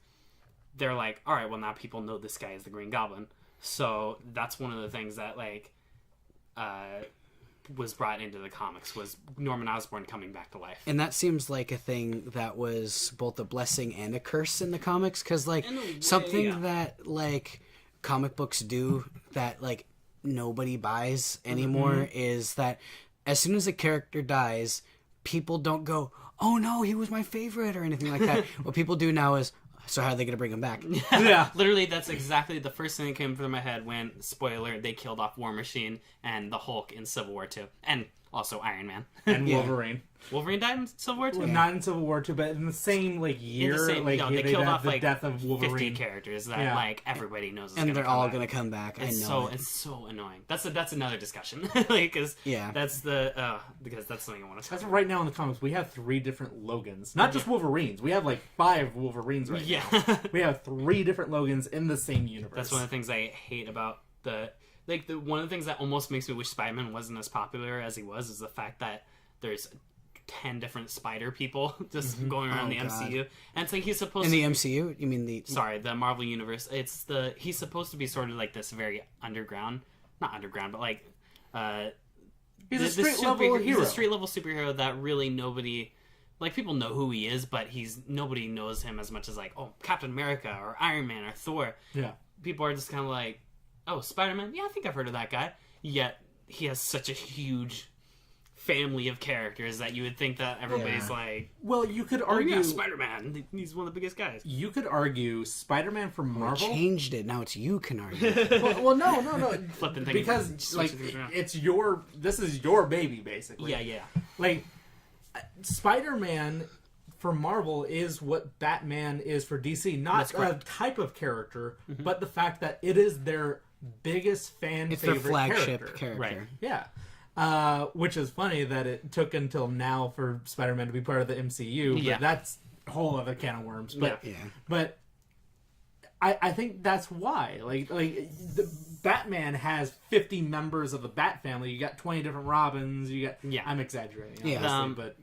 they're like, all right, well, now people know this guy is the Green Goblin. So that's one of the things that, like, was brought into the comics, was Norman Osborn coming back to life. And that seems like a thing that was both a blessing and a curse in the comics. Because, like, something that, like... comic books do that like nobody buys anymore is that as soon as a character dies, people don't go, oh no, he was my favorite or anything like that. What people do now is, so how are they going to bring him back? Yeah. Literally, that's exactly the first thing that came through my head when, spoiler, they killed off War Machine and the Hulk in Civil War 2. And also Iron Man. And Wolverine. Wolverine died in Civil War 2? Well, not in Civil War 2, but in the same year. They killed off the death of Wolverine. 50 characters that like everybody knows is and they're all going to come back. It's so annoying. That's another discussion. Because that's because that's something I want to talk about. Right now in the comics, we have 3 different Logans. Not just Wolverines. We have 5 Wolverines right now. We have 3 different Logans in the same universe. That's one of the things I hate about one of the things that almost makes me wish Spider-Man wasn't as popular as he was is the fact that there's 10 different spider people just going around the MCU. And it's like he's supposed to... In the MCU? You mean the... Sorry, the Marvel Universe. He's supposed to be sort of like this very underground... Not underground, but like... he's a street-level hero. He's a street-level superhero that really nobody... Like, people know who he is, but nobody knows him as much as, like, oh, Captain America or Iron Man or Thor. Yeah. People are just kind of like... Oh, Spider-Man? Yeah, I think I've heard of that guy. Yet, he has such a huge family of characters that you would think that everybody's like... Well, you could argue... Oh, yeah, Spider-Man. He's one of the biggest guys. You could argue Spider-Man from Marvel... We changed it. Now it's you can argue. well, no. Flipping things. Because, like, it's your... This is your baby, basically. Yeah. Like, Spider-Man... for Marvel is what Batman is for DC. Not a type of character, but the fact that it is their biggest favorite their flagship character. Right. Yeah. Which is funny that it took until now for Spider-Man to be part of the MCU, but that's a whole other can of worms. But but I think that's why. Like the Batman has 50 members of the Bat family. You got 20 different Robins. You got I'm exaggerating, obviously, but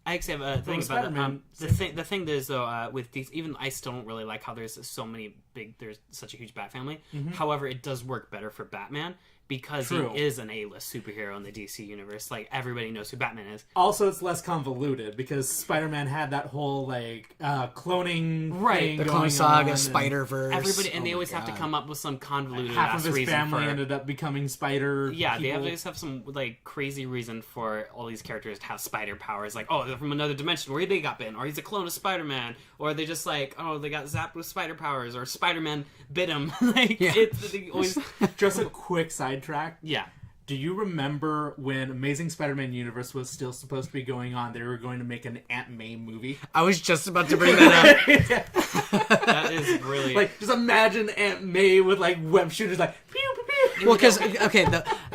I actually have a thing about that. The thing is, though, with these, even I still don't really like how there's there's such a huge Bat family. However, it does work better for Batman because he is an A-list superhero in the DC universe. Like, everybody knows who Batman is. Also, it's less convoluted because Spider-Man had that whole, cloning thing the going clone saga, on, Spider-Verse. Everybody, and they always have to come up with some convoluted half of his reason family ended up becoming spider Yeah, people. they always have some, crazy reason for all these characters to have spider powers. Like, oh, they're from another dimension where they got bitten, or he's a clone of Spider-Man, or they just, they got zapped with spider powers, or Spider-Man bit him. They always... Just a quick sidetrack. Yeah. Do you remember when Amazing Spider-Man Universe was still supposed to be going on, they were going to make an Aunt May movie? I was just about to bring that up. That is really... just imagine Aunt May with, web shooters, pew, pew, pew. Well, because,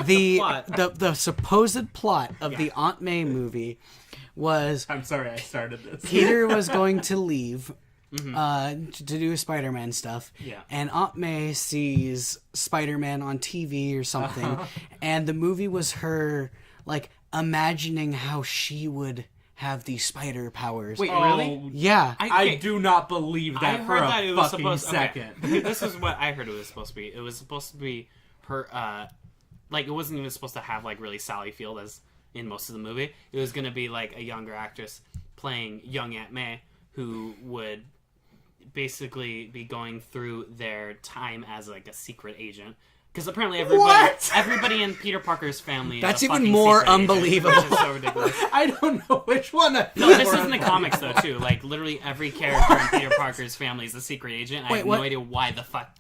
the supposed plot of the Aunt May movie was... I'm sorry I started this. Peter was going to leave... to do Spider-Man stuff. Yeah. And Aunt May sees Spider-Man on TV or something. And the movie was her, imagining how she would have these spider powers. Wait, really? Yeah. I do not believe that for a fucking second. Okay. This is what I heard it was supposed to be. It was supposed to be her, it wasn't even supposed to have, really Sally Field as in most of the movie. It was going to be, a younger actress playing young Aunt May, who would basically be going through their time as like a secret agent. Because apparently everybody in Peter Parker's family is That's a even more unbelievable. unbelievable. Which is so ridiculous. I don't know which one. No, this is in the comics though too. Like literally every character in Peter Parker's family is a secret agent. I have no idea why the fuck.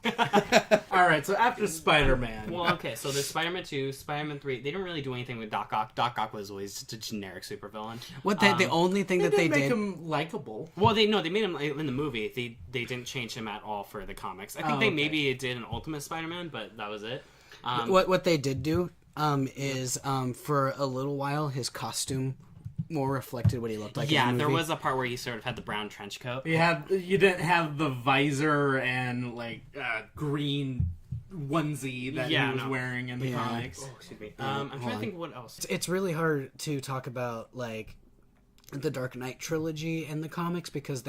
All right, so after Spider-Man. Well, okay, so there's Spider-Man 2, Spider-Man 3. They didn't really do anything with Doc Ock. Doc Ock was always just a generic supervillain. The only thing that they make did him likable. Well, they made him in the movie. They didn't change him at all for the comics. I think they maybe did an Ultimate Spider-Man, but that was it. What they did do is for a little while his costume more reflected what he looked like. Yeah, in the there movie. was a part where he sort of had the brown trench coat. You didn't have the visor and like green onesie that he was wearing in the comics. Oh, excuse me. I'm trying to think what else. It's really hard to talk about like the Dark Knight trilogy and the comics because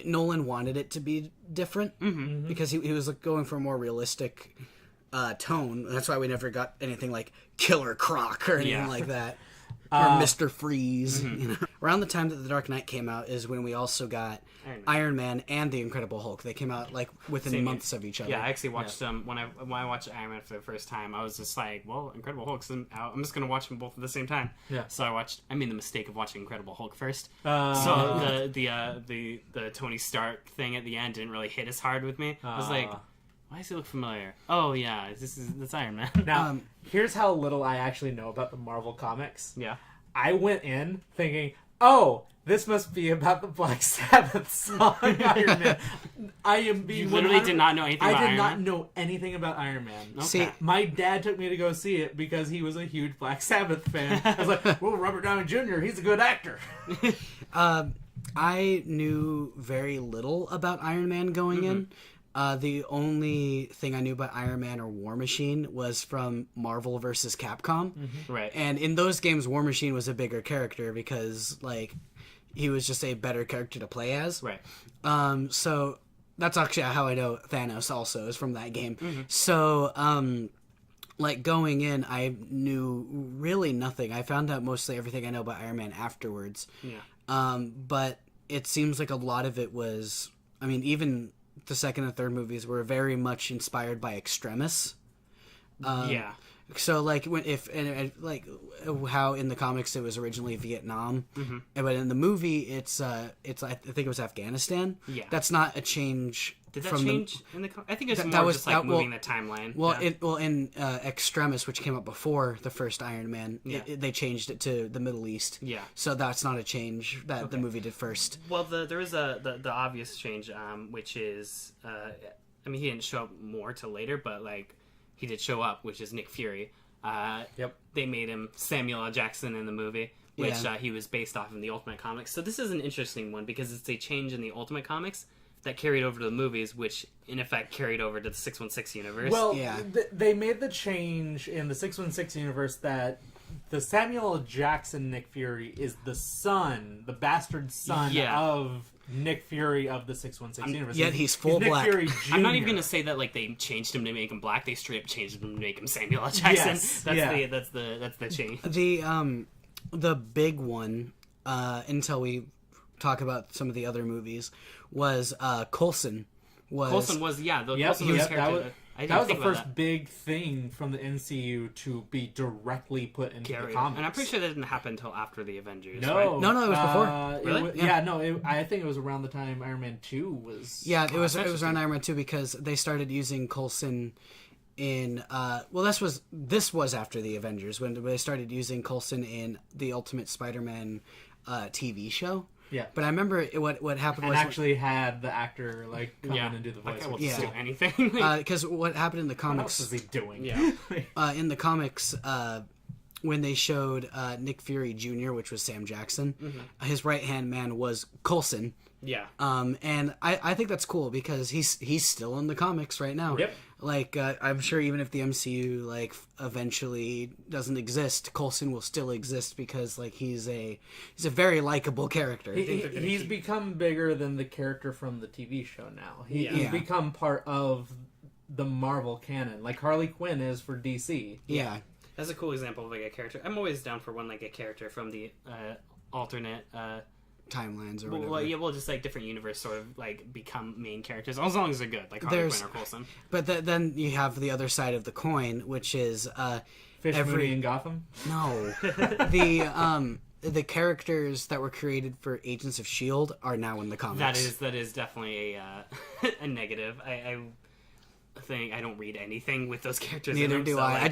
Nolan wanted it to be different because he was going for a more realistic tone. That's why we never got anything like Killer Croc or anything like that. Or Mr. Freeze. You know? Around the time that The Dark Knight came out is when we also got Iron Man and The Incredible Hulk. They came out like within months of each other. Yeah, I actually watched them when I watched Iron Man for the first time. I was just like, well, Incredible Hulk's out. I'm just gonna watch them both at the same time. Yeah. So I made the mistake of watching Incredible Hulk first. So the Tony Stark thing at the end didn't really hit as hard with me. I was like, why does he look familiar? Oh yeah, that's Iron Man. Now, here's how little I actually know about the Marvel comics. Yeah. I went in thinking, oh, this must be about the Black Sabbath song Iron Man. You literally did not know anything about Iron Man? I did not know anything about Iron Man. Okay. See, my dad took me to go see it because he was a huge Black Sabbath fan. I was like, well, Robert Downey Jr., he's a good actor. I knew very little about Iron Man going in. The only thing I knew about Iron Man or War Machine was from Marvel vs. Capcom. Right. And in those games, War Machine was a bigger character because, like, he was just a better character to play as. Right. So that's actually how I know Thanos also is from that game. So, like, going in, I knew really nothing. I found out mostly everything I know about Iron Man afterwards. Yeah. But it seems like a lot of it was, I mean, even the second and third movies were very much inspired by Extremis. Yeah. So like like how in the comics it was originally Vietnam, but in the movie it's I think it was Afghanistan. Yeah. That's not a change. Did that change in the? I think it's more just like moving the timeline. Well, in Extremis, which came out before the first Iron Man, they changed it to the Middle East. Yeah. So that's not a change that the movie did first. Well, there is the obvious change, which is, I mean, he didn't show up more till later, but like he did show up, which is Nick Fury. They made him Samuel L. Jackson in the movie, which he was based off in the Ultimate Comics. So this is an interesting one because it's a change in the Ultimate Comics that carried over to the movies, which in effect carried over to the 616 universe. Well, they made the change in the 616 universe that the Samuel L. Jackson Nick Fury is the son, the bastard son of Nick Fury of the 616 universe. Yet he's full black. Nick Fury Jr. I'm not even going to say that like they changed him to make him black. They straight up changed him to make him Samuel L. Jackson. Yes. That's the change. The big one until we talk about some of the other movies was Coulson. Coulson was Coulson was character. That was the first big thing from the MCU to be directly put into the comics. And I'm pretty sure that didn't happen until after the Avengers, No. right? No, it was before. Really? I think it was around the time Iron Man 2 was... Yeah, it was around Iron Man 2 because they started using Coulson in... this was after the Avengers, when they started using Coulson in the Ultimate Spider-Man TV show. Yeah, but I remember what happened was actually had the actor like come in and do the voice. That guy will do anything. Because what happened in the comics? What else is he doing? Yeah, in the comics, when they showed Nick Fury Jr., which was Sam Jackson, his right hand man was Coulson. Yeah. And I think that's cool because he's still in the comics right now. Yep. Like I'm sure even if the MCU like eventually doesn't exist, Coulson will still exist because like he's a very likable character. He's become bigger than the character from the TV show now. He's become part of the Marvel canon, like Harley Quinn is for DC. Yeah. That's a cool example of like a character. I'm always down for one like a character from the alternate timelines or whatever. Well, yeah, just like different universe sort of like become main characters as long as they're good, like Harley Quinn or Coulson. But then you have the other side of the coin, which is Fish Mooney in Gotham. No, the characters that were created for Agents of S.H.I.E.L.D. are now in the comics. That is definitely a negative. I think I don't read anything with those characters. Neither in them, do so I.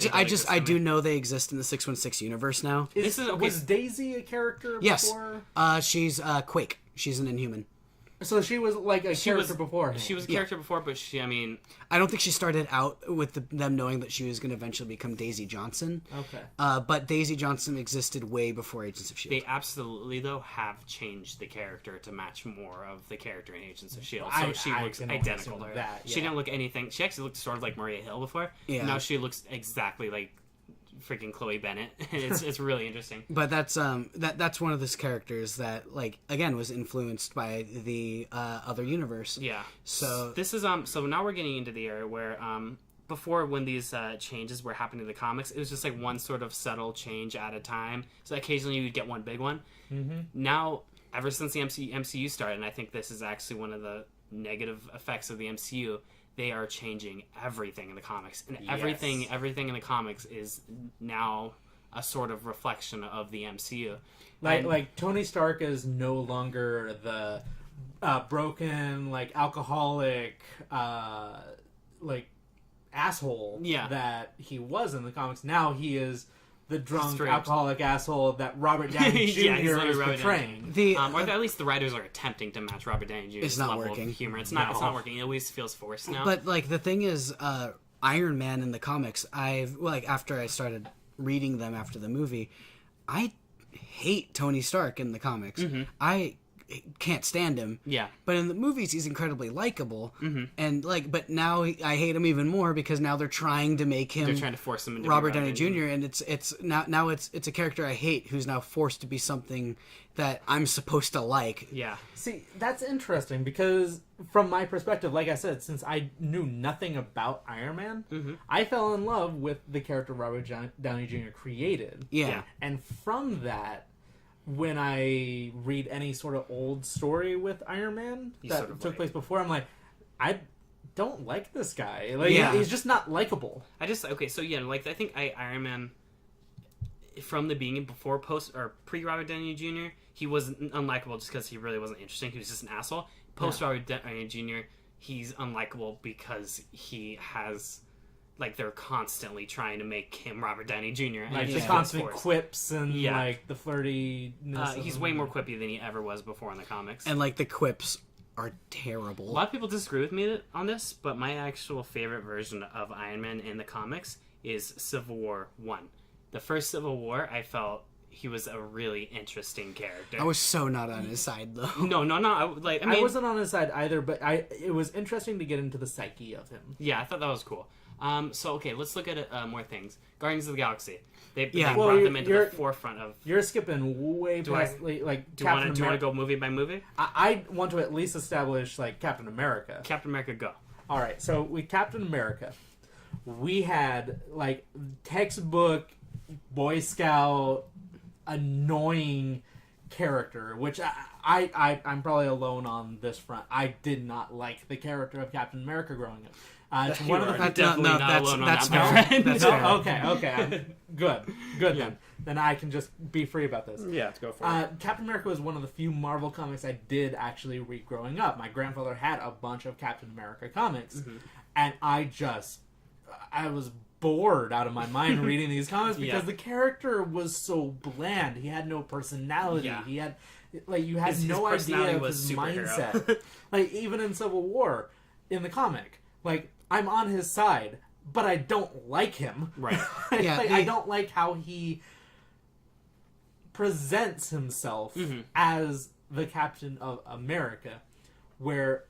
I do know they exist in the 616 universe now. Was Daisy a character before? Yes. She's Quake. She's an Inhuman. So she was like a character before. She was a character before, but I don't think she started out with them knowing that she was going to eventually become Daisy Johnson. Okay. But Daisy Johnson existed way before Agents of S.H.I.E.L.D. They absolutely, though, have changed the character to match more of the character in Agents of S.H.I.E.L.D. So she looks identical to her. That, yeah. She didn't look anything. She actually looked sort of like Maria Hill before. Yeah. Now she looks exactly like freaking Chloe Bennett. It's really interesting. But that's one of those characters that, like, again, was influenced by the other universe. Yeah. So this is so now we're getting into the era where before, when these changes were happening in the comics, it was just like one sort of subtle change at a time. So occasionally you would get one big one. Mm-hmm. Now, ever since the MCU started, and I think this is actually one of the negative effects of the MCU, they are changing everything in the comics, and everything in the comics is now a sort of reflection of the MCU. Like Tony Stark is no longer the broken, like alcoholic, like asshole that he was in the comics. Now he is the drunk, alcoholic asshole that Robert Downey Jr. is portraying. Or at least the writers are attempting to match Robert Downey Jr.'s level of humor. It's not working. It always feels forced now. But like the thing is, Iron Man in the comics, after I started reading them after the movie, I hate Tony Stark in the comics. Mm-hmm. I can't stand him. Yeah. But in the movies, he's incredibly likable. Mm-hmm. And but now I hate him even more because now they're trying to make him. They're trying to force him into Robert Downey Jr. And it's a character I hate who's now forced to be something that I'm supposed to like. Yeah. See, that's interesting because from my perspective, like I said, since I knew nothing about Iron Man, mm-hmm. I fell in love with the character Robert Downey Jr. created. Yeah. And from that, when I read any sort of old story with Iron Man that took place before, I'm like, I don't like this guy. He's just not likable. I think Iron Man, from the beginning, before, post, or pre-Robert Downey Jr., he was unlikable just because he really wasn't interesting. He was just an asshole. Post-Robert Downey Jr., he's unlikable because he has... Like, they're constantly trying to make him Robert Downey Jr. Like, the constant quips and, like, the flirtiness. He's way more quippy than he ever was before in the comics. And, like, the quips are terrible. A lot of people disagree with me on this, but my actual favorite version of Iron Man in the comics is Civil War 1. The first Civil War, I felt he was a really interesting character. I was so not on his side, though. No. I wasn't on his side either, but it was interesting to get into the psyche of him. Yeah, I thought that was cool. Let's look at more things. Guardians of the Galaxy. They brought them into the forefront of... You're skipping way past... Do you want to go movie by movie? I want to at least establish, like, Captain America. Captain America, go. Alright, so with Captain America, we had, like, textbook, Boy Scout, annoying character, which I'm probably alone on this front. I did not like the character of Captain America growing up. It's one of the that's fair. Okay. Good then. Then I can just be free about this. Yeah, let's go for it. Captain America was one of the few Marvel comics I did actually read growing up. My grandfather had a bunch of Captain America comics, mm-hmm. and I was bored out of my mind reading these comics because the character was so bland. He had no personality. Yeah. He had you had his no idea of his mindset. Like, even in Civil War, in the comic, like, I'm on his side, but I don't like him. Right. I don't like how he presents himself mm-hmm. as the Captain of America, where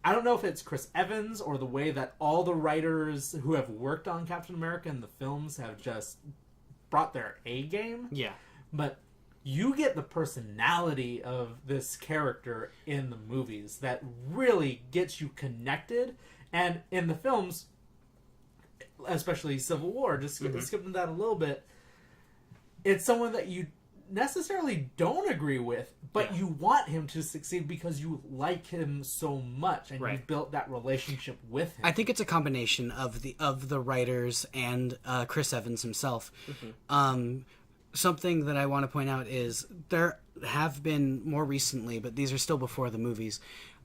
I don't know if it's Chris Evans or the way that all the writers who have worked on Captain America in the films have just brought their A game. Yeah. But you get the personality of this character in the movies that really gets you connected. And in the films, especially Civil War, just skipping that a little bit, it's someone that you necessarily don't agree with, but you want him to succeed because you like him so much and you've built that relationship with him. I think it's a combination of the writers and Chris Evans himself. Something that I want to point out is there have been more recently, but these are still before the movies,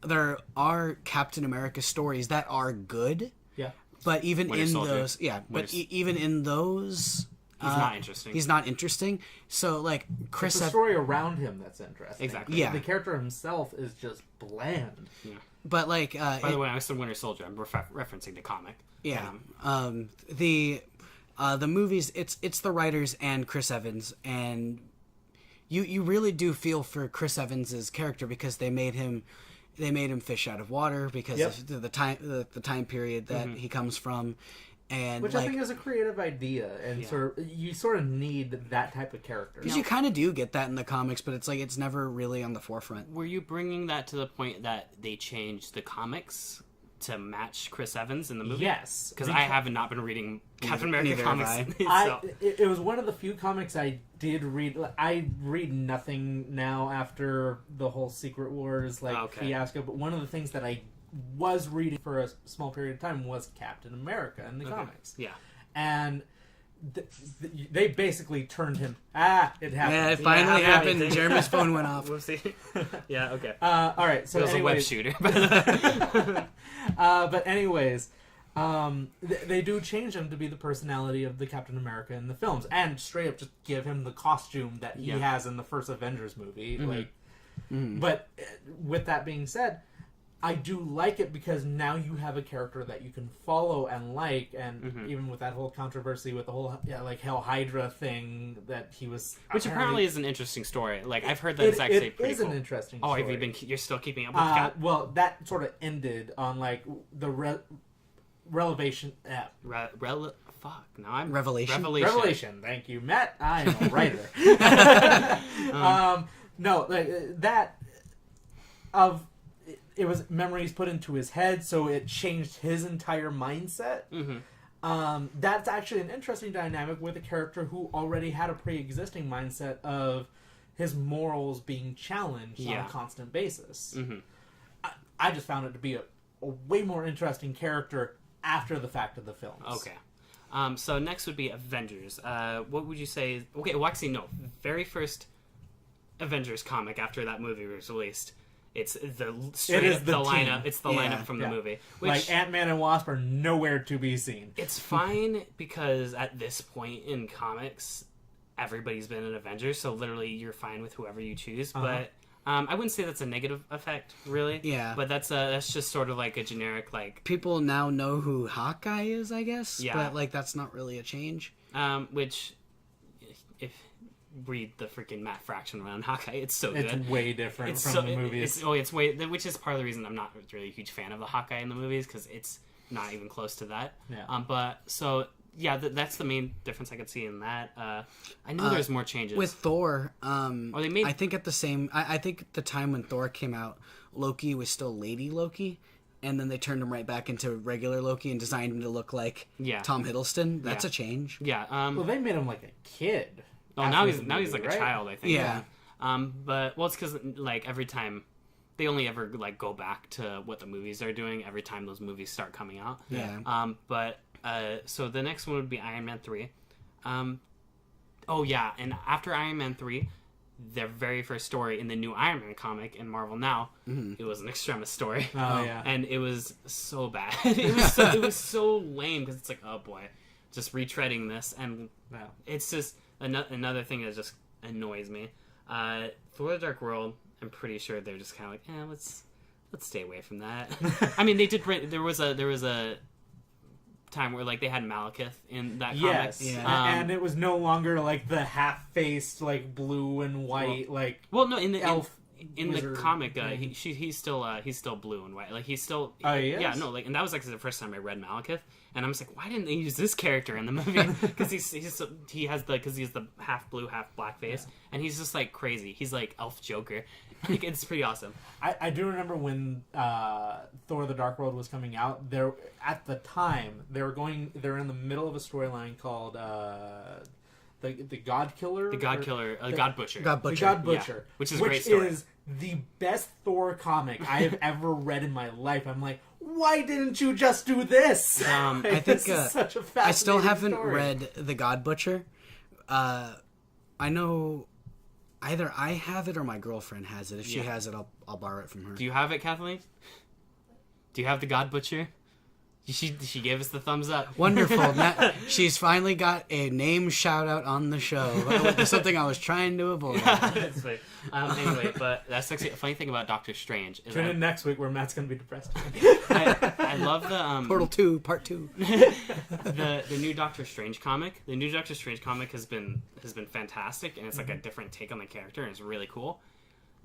there are Captain America stories that are good. Yeah. But even Winter in Soldier. those, even in those, he's not interesting. He's not interesting. So, like, It's the story around him that's interesting. Exactly. Yeah. The character himself is just bland. Yeah. But, like... By the way, I said Winter Soldier. I'm referencing the comic. Yeah. The movies, it's the writers and Chris Evans, and you really do feel for Chris Evans's character because they made him fish out of water because of the time period that he comes from, and which I think is a creative idea, and you sort of need that type of character because you kind of do get that in the comics, but it's like it's never really on the forefront. Were you bringing that to the point that they changed the comics to match Chris Evans in the movie? Yes, because I have not been reading Captain America comics. It was one of the few comics I did read. I read nothing now after the whole Secret Wars fiasco, but one of the things that I was reading for a small period of time was Captain America in the comics. Yeah, and they basically turned him. It happened. Yeah, it finally happened. Jeremy's phone went off. We'll see. Yeah, okay. All right. So it was a web shooter. But anyways, they do change him to be the personality of the Captain America in the films, and straight up just give him the costume that he has in the first Avengers movie. But with that being said, I do like it because now you have a character that you can follow and like, and even with that whole controversy with the whole Hell Hydra thing that he was, which apparently is an interesting story. Like I've heard that it's actually pretty cool. It is an interesting story. Oh, have you been? You're still keeping up with Cap? Well, that sort of ended on the revelation. Fuck. Now I'm Revelation. Revelation. Thank you, Matt. I am a writer. No, that of. It was memories put into his head, so it changed his entire mindset. That's actually an interesting dynamic with a character who already had a pre-existing mindset of his morals being challenged on a constant basis. I just found it to be a way more interesting character after the fact of the films. Okay. So next would be Avengers. What would you say? Okay, well, actually, no. Very first Avengers comic after that movie was released. It's the lineup. It's the lineup from the movie. Which, like Ant-Man and Wasp are nowhere to be seen. It's fine because at this point in comics, everybody's been an Avenger, so literally you're fine with whoever you choose. But I wouldn't say that's a negative effect, really. Yeah. But that's just sort of like a generic people now know who Hawkeye is, I guess. Yeah. But that's not really a change. Which, if read the freaking Matt Fraction around Hawkeye, it's so good. It's way different from the movies. It's way, which is part of the reason I'm not really a huge fan of the Hawkeye in the movies, because it's not even close to that. Yeah. But so yeah, that's the main difference I could see in that. I know there's more changes with Thor. They made. I think at the same. I think the time when Thor came out, Loki was still Lady Loki, and then they turned him right back into regular Loki and designed him to look like Tom Hiddleston. That's a change. Yeah. Well, they made him like a kid. Oh, now he's like a child, I think. Yeah. But it's because every time they only ever go back to what the movies are doing every time those movies start coming out. Yeah. So the next one would be Iron Man 3. And after Iron Man 3, their very first story in the new Iron Man comic in Marvel Now, it was an Extremis story. Oh yeah. And it was so bad. it was so lame because it's like, oh boy, just retreading this, and it's just another thing that just annoys me. Thor: The Dark World, I'm pretty sure they're just kind of like, let's stay away from that. I mean, they did. There was a time where they had Malekith in that comic. Yes, and it was no longer the half-faced blue and white in the elf. In the comic, he's still blue and white. He's still. Oh, he is? Yeah, no, and that was the first time I read Malekith, and I was like, why didn't they use this character in the movie? Because he has the half blue, half black face, and he's just crazy. He's elf Joker. It's pretty awesome. I do remember when Thor: The Dark World was coming out. At the time they were in the middle of a storyline called the God Killer, the God Killer, God Butcher, God Butcher, the God Butcher, yeah. Which is a great story. Is the best Thor comic I have ever read in my life. I'm like, why didn't you just do this? I think this is such a fascinating I still haven't story. read the God Butcher. I know either I have it or my girlfriend has it. If she has it, I'll borrow it from her. Do you have it, Kathleen? Do you have the God Butcher? She gave us the thumbs up. Wonderful. Now, she's finally got a name shout out on the show. Something I was trying to avoid. That's funny. Anyway, but that's actually a funny thing about Doctor Strange. Tune in next week where Matt's gonna be depressed. I love the Portal 2, Part 2. the new Doctor Strange comic. The new Doctor Strange comic has been fantastic, and it's like a different take on the character, and it's really cool.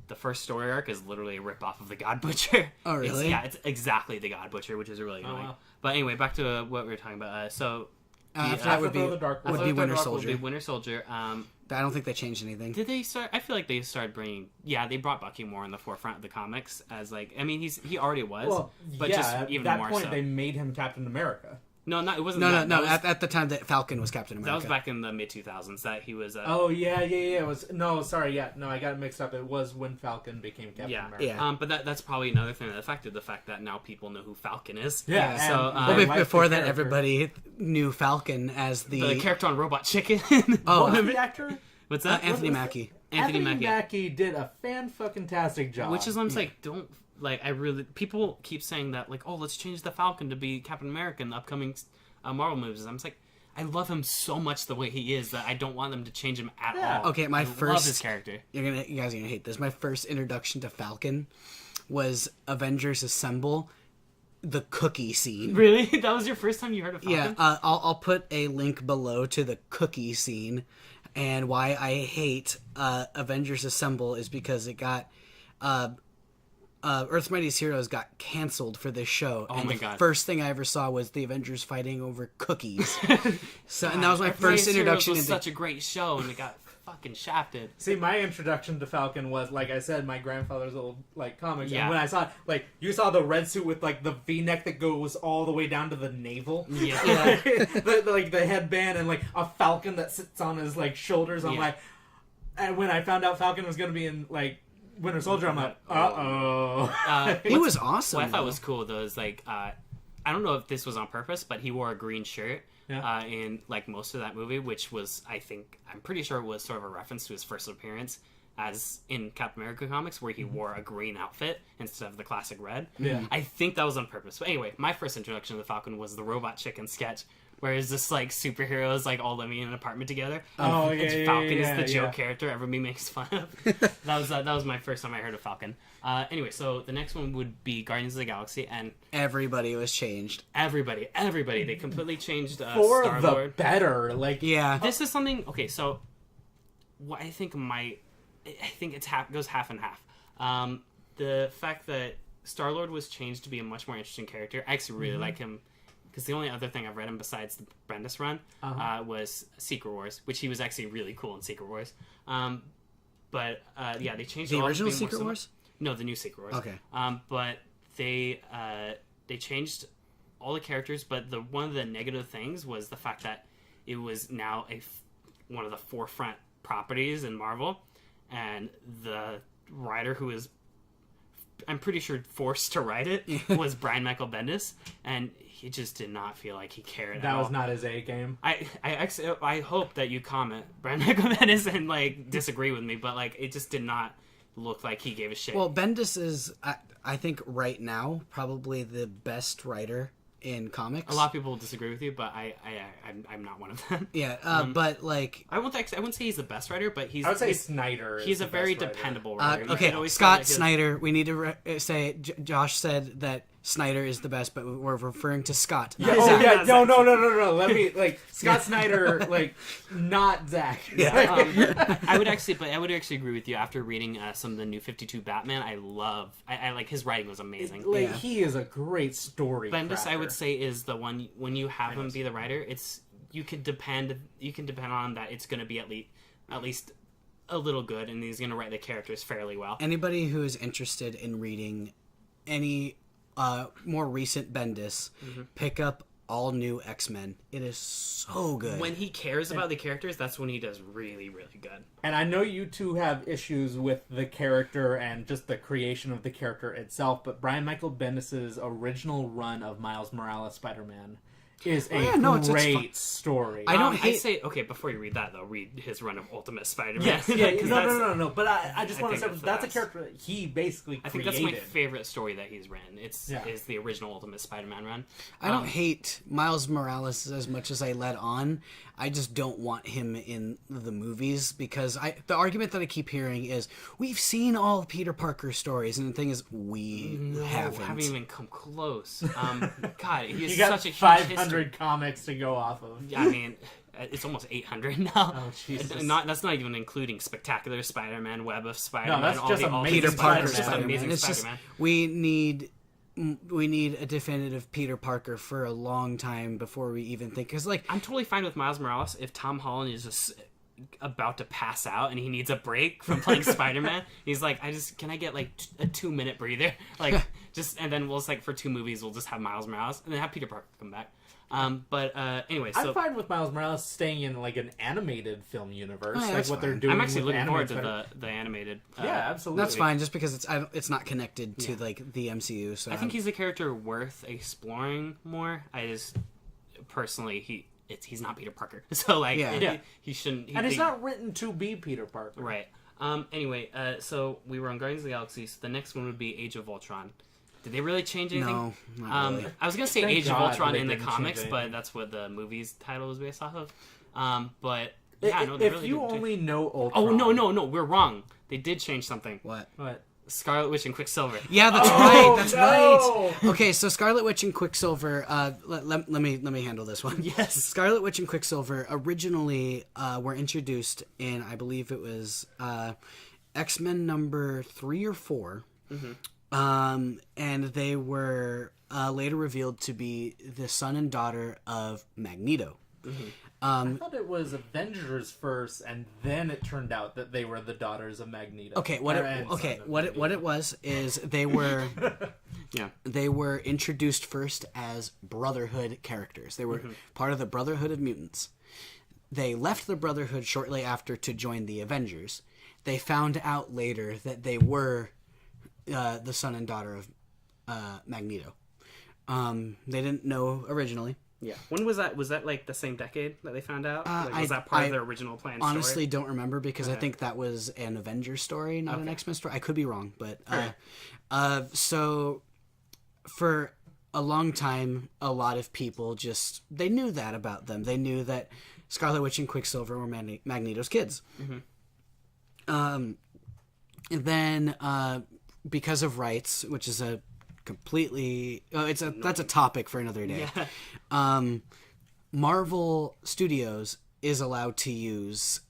The first story arc is literally a rip-off of the God Butcher. Oh, really? It's exactly the God Butcher, which is really annoying. Wow. But anyway, back to what we were talking about. After that would be Winter Soldier. Soldier. Winter Soldier. I don't think they changed anything. Did they start? I feel like they started bringing. Yeah, they brought Bucky more in the forefront of the comics as like. I mean, he already was. But just even at that more point so. They made him Captain America. No, it wasn't. No. Was, at the time that Falcon was Captain America. That was back in the mid 2000s. That he was. Oh yeah. It was I got it mixed up. It was when Falcon became Captain America. Yeah. But that's probably another thing that affected the fact that now people know who Falcon is. Yeah. So before that, everybody knew Falcon as the character on Robot Chicken. What was the actor? What's that? Anthony Mackie. Anthony Mackie did a fan-fucking-tastic job. Which is, I'm like, don't like. I really people keep saying that like, oh, let's change the Falcon to be Captain America in the upcoming Marvel movies. I'm just like, I love him so much the way he is that I don't want them to change him at all. Okay, I love his character. You guys are gonna hate this. My first introduction to Falcon was Avengers Assemble, the cookie scene. Really? That was your first time you heard of Falcon? Yeah. I'll put a link below to the cookie scene, and why I hate Avengers Assemble is because it got. Earth's Mightiest Heroes got canceled for this show. Oh and my the god! First thing I ever saw was the Avengers fighting over cookies. And that was my first introduction. It was such a great show, and it got fucking shafted. See, my introduction to Falcon was, like I said, my grandfather's old comics. Yeah. And when I saw you saw the red suit with the V-neck that goes all the way down to the navel. Yeah. the headband and a falcon that sits on his shoulders. I'm like, and when I found out Falcon was going to be in Winter Soldier, I'm like, he was awesome. What I thought was cool though is I don't know if this was on purpose, but he wore a green shirt in most of that movie, which was I'm pretty sure it was sort of a reference to his first appearance as in Captain America comics, where he wore a green outfit instead of the classic red. Yeah, I think that was on purpose. But anyway, my first introduction to the Falcon was the Robot Chicken sketch, where it's just superheroes all living in an apartment together. Falcon is the joke character everybody makes fun of. that was my first time I heard of Falcon. Anyway, so the next one would be Guardians of the Galaxy, and everybody was changed. Everybody, they completely changed for Star-Lord. The better. This is something. Okay, so what I think it's goes half and half. The fact that Star-Lord was changed to be a much more interesting character. I actually really like him. Because the only other thing I've read him besides the Bendis run was Secret Wars, which he was actually really cool in Secret Wars. They changed the all original Secret Wars. No, the new Secret Wars. Okay. But they changed all the characters, but one of the negative things was the fact that it was now one of the forefront properties in Marvel, and the writer who is, I'm pretty sure, forced to write it was Brian Michael Bendis, and he just did not feel like he cared at all. That was not his A game. I hope that you comment, Brian Michael Bendis, and disagree with me, but it just did not look like he gave a shit. Well, Bendis is, I think, right now probably the best writer in comics. A lot of people disagree with you, but I'm not one of them. Yeah, but I wouldn't say he's the best writer, but I would say Snyder. He's a very dependable writer. Okay, Scott Snyder. We need to say. Josh said that Snyder is the best, but we're referring to Scott. Yeah. Oh yeah. No. Let me Scott Snyder, not Zach. Yeah. I would actually agree with you. After reading some of the new 52 Batman, I like his writing was amazing. He is a great story. Bendis, I would say, is the one when you have him be the writer. You can depend on that. It's going to be at least a little good, and he's going to write the characters fairly well. Anybody who is interested in reading any more recent Bendis, pick up all new X-Men. It is so good. When he cares about the characters, that's when he does really, really good. And I know you two have issues with the character and just the creation of the character itself, but Brian Michael Bendis' original run of Miles Morales Spider-Man is a great story. I don't hate... I say, okay, before you read that, though, read his run of Ultimate Spider-Man. Yes, no. But I just want to say, that's a character that he basically created. I think that's my favorite story that he's written. Is the original Ultimate Spider-Man run. I don't hate Miles Morales as much as I let on. I just don't want him in the movies because the argument that I keep hearing is we've seen all Peter Parker stories, and the thing is we haven't even come close. God, he's you got such a huge 500 comics to go off of. I mean, it's almost 800 now. Oh Jesus! That's not even including Spectacular Spider-Man, Web of Spider-Man. No, that's just Peter Parker Spider-Man. It's just we need a definitive Peter Parker for a long time before we even think. Because I'm totally fine with Miles Morales if Tom Holland is just about to pass out and he needs a break from playing Spider-Man. He's like, can I get like a 2-minute breather? And then we'll for 2 movies we'll just have Miles Morales and then have Peter Parker come back. Anyway, so I'm fine with Miles Morales staying in an animated film universe, what they're doing. I'm actually looking forward to the animated. Yeah, absolutely. That's fine, just because it's not connected to the MCU. So I think he's a character worth exploring more. I just personally he's not Peter Parker, so he shouldn't. And he's not written to be Peter Parker, right? Anyway, so we were on Guardians of the Galaxy. So the next one would be Age of Ultron. Did they really change anything? No, not really. I was gonna say Age of Ultron in the comics, but that's what the movie's title was based off of. But yeah, no, they really you didn't only know Ultron. Oh no, we're wrong. They did change something. What? Scarlet Witch and Quicksilver. Yeah, that's right. That's right. Okay, so Scarlet Witch and Quicksilver. Let me handle this one. Yes. Scarlet Witch and Quicksilver originally were introduced in, I believe it was X-Men number 3 or 4. Mm-hmm. And they were later revealed to be the son and daughter of Magneto. Mm-hmm. I thought it was Avengers first, and then it turned out that they were the daughters of Magneto. Okay, what it was is they were they were introduced first as Brotherhood characters. They were part of the Brotherhood of Mutants. They left the Brotherhood shortly after to join the Avengers. They found out later that they were the son and daughter of Magneto. They didn't know originally. Yeah. When was that? Was that the same decade that they found out? Was that part of their original plan? Honestly, don't remember because I think that was an Avengers story, not an X-Men story. I could be wrong, but so for a long time, a lot of people they knew that about them. They knew that Scarlet Witch and Quicksilver were Magneto's kids. Mm-hmm. And then because of rights, which is a completely that's a topic for another day. Yeah. Marvel Studios is allowed to use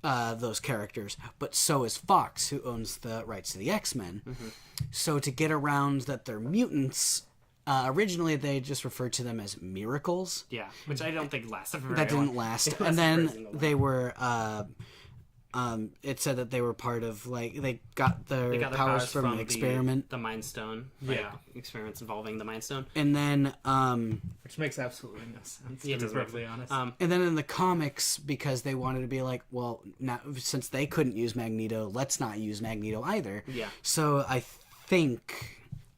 those characters, but so is Fox, who owns the rights to the X-Men. Mm-hmm. So to get around that they're mutants, originally they just referred to them as miracles. Yeah, which I don't think lasted for very long. That didn't last. And then they were it said that they were part of they got their powers from an experiment, the Mind Stone. Experiments involving the Mind Stone. And then which makes absolutely no sense. To be perfectly honest. And then in the comics, because they wanted to be well, now since they couldn't use Magneto, let's not use Magneto either. Yeah. So I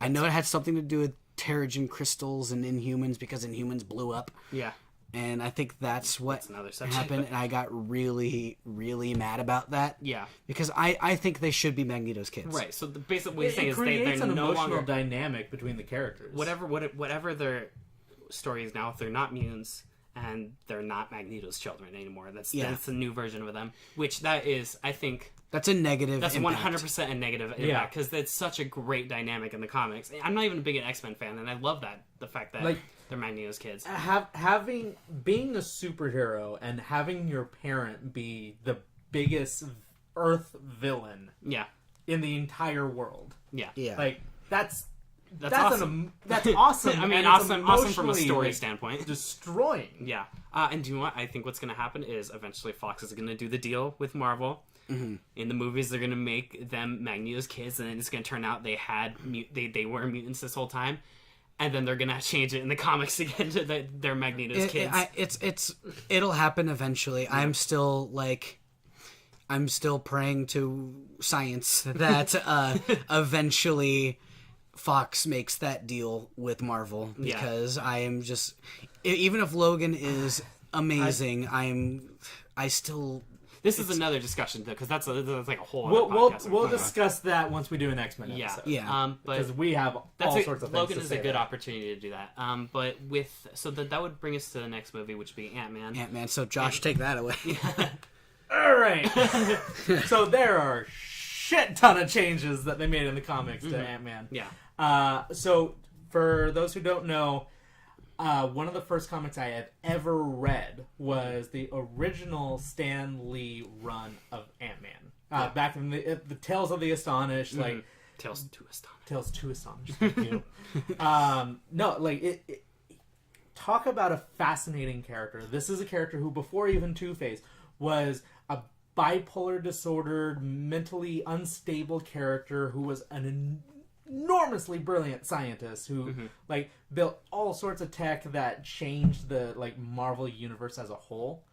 know it had something to do with Terrigen crystals and Inhumans because Inhumans blew up. Yeah. And I think that's what happened, and I got really, really mad about that. Yeah. Because I think they should be Magneto's kids. Right, so basically what he's saying is they're an no emotional dynamic between the characters. Whatever their story is now, if they're not mutants, and they're not Magneto's children anymore, that's a new version of them, which that is, I think... That's a negative That's impact. 100% a negative impact, because it's such a great dynamic in the comics. I'm not even a big X-Men fan, and I love the fact that they're Magneto's kids. Being a superhero and having your parent be the biggest Earth villain in the entire world. Yeah. That's awesome. That's awesome. I mean, awesome from a story standpoint. Destroying. Yeah. And do you know what? I think what's going to happen is eventually Fox is going to do the deal with Marvel. Mm-hmm. In the movies, they're going to make them Magneto's kids, and then it's going to turn out they were mutants this whole time. and then they're gonna change it in the comics again to their Magneto's kids. It'll happen eventually. Yeah. I'm still praying to science that eventually Fox makes that deal with Marvel, because I am just, even if Logan is amazing, I still. This is another discussion though, because that's like a whole. We'll discuss that once we do an X-Men episode. Yeah. Because we have all sorts of things Logan to is say a good there. opportunity to do that. But that would bring us to the next movie, which would be Ant-Man. Ant-Man. So Josh, take that away. All right. So there are shit ton of changes that they made in the comics to Ant-Man. Yeah. So for those who don't know, one of the first comics I had ever read was the original Stan Lee run of Ant-Man. Back in the Tales of the Astonished, like Tales to Astonish. Tales to Astonish. Thank you. No, like it. Talk about a fascinating character. This is a character who, before even Two-Face, was a bipolar disordered, mentally unstable character who was an enormously brilliant scientist who like built all sorts of tech that changed the like Marvel universe as a whole.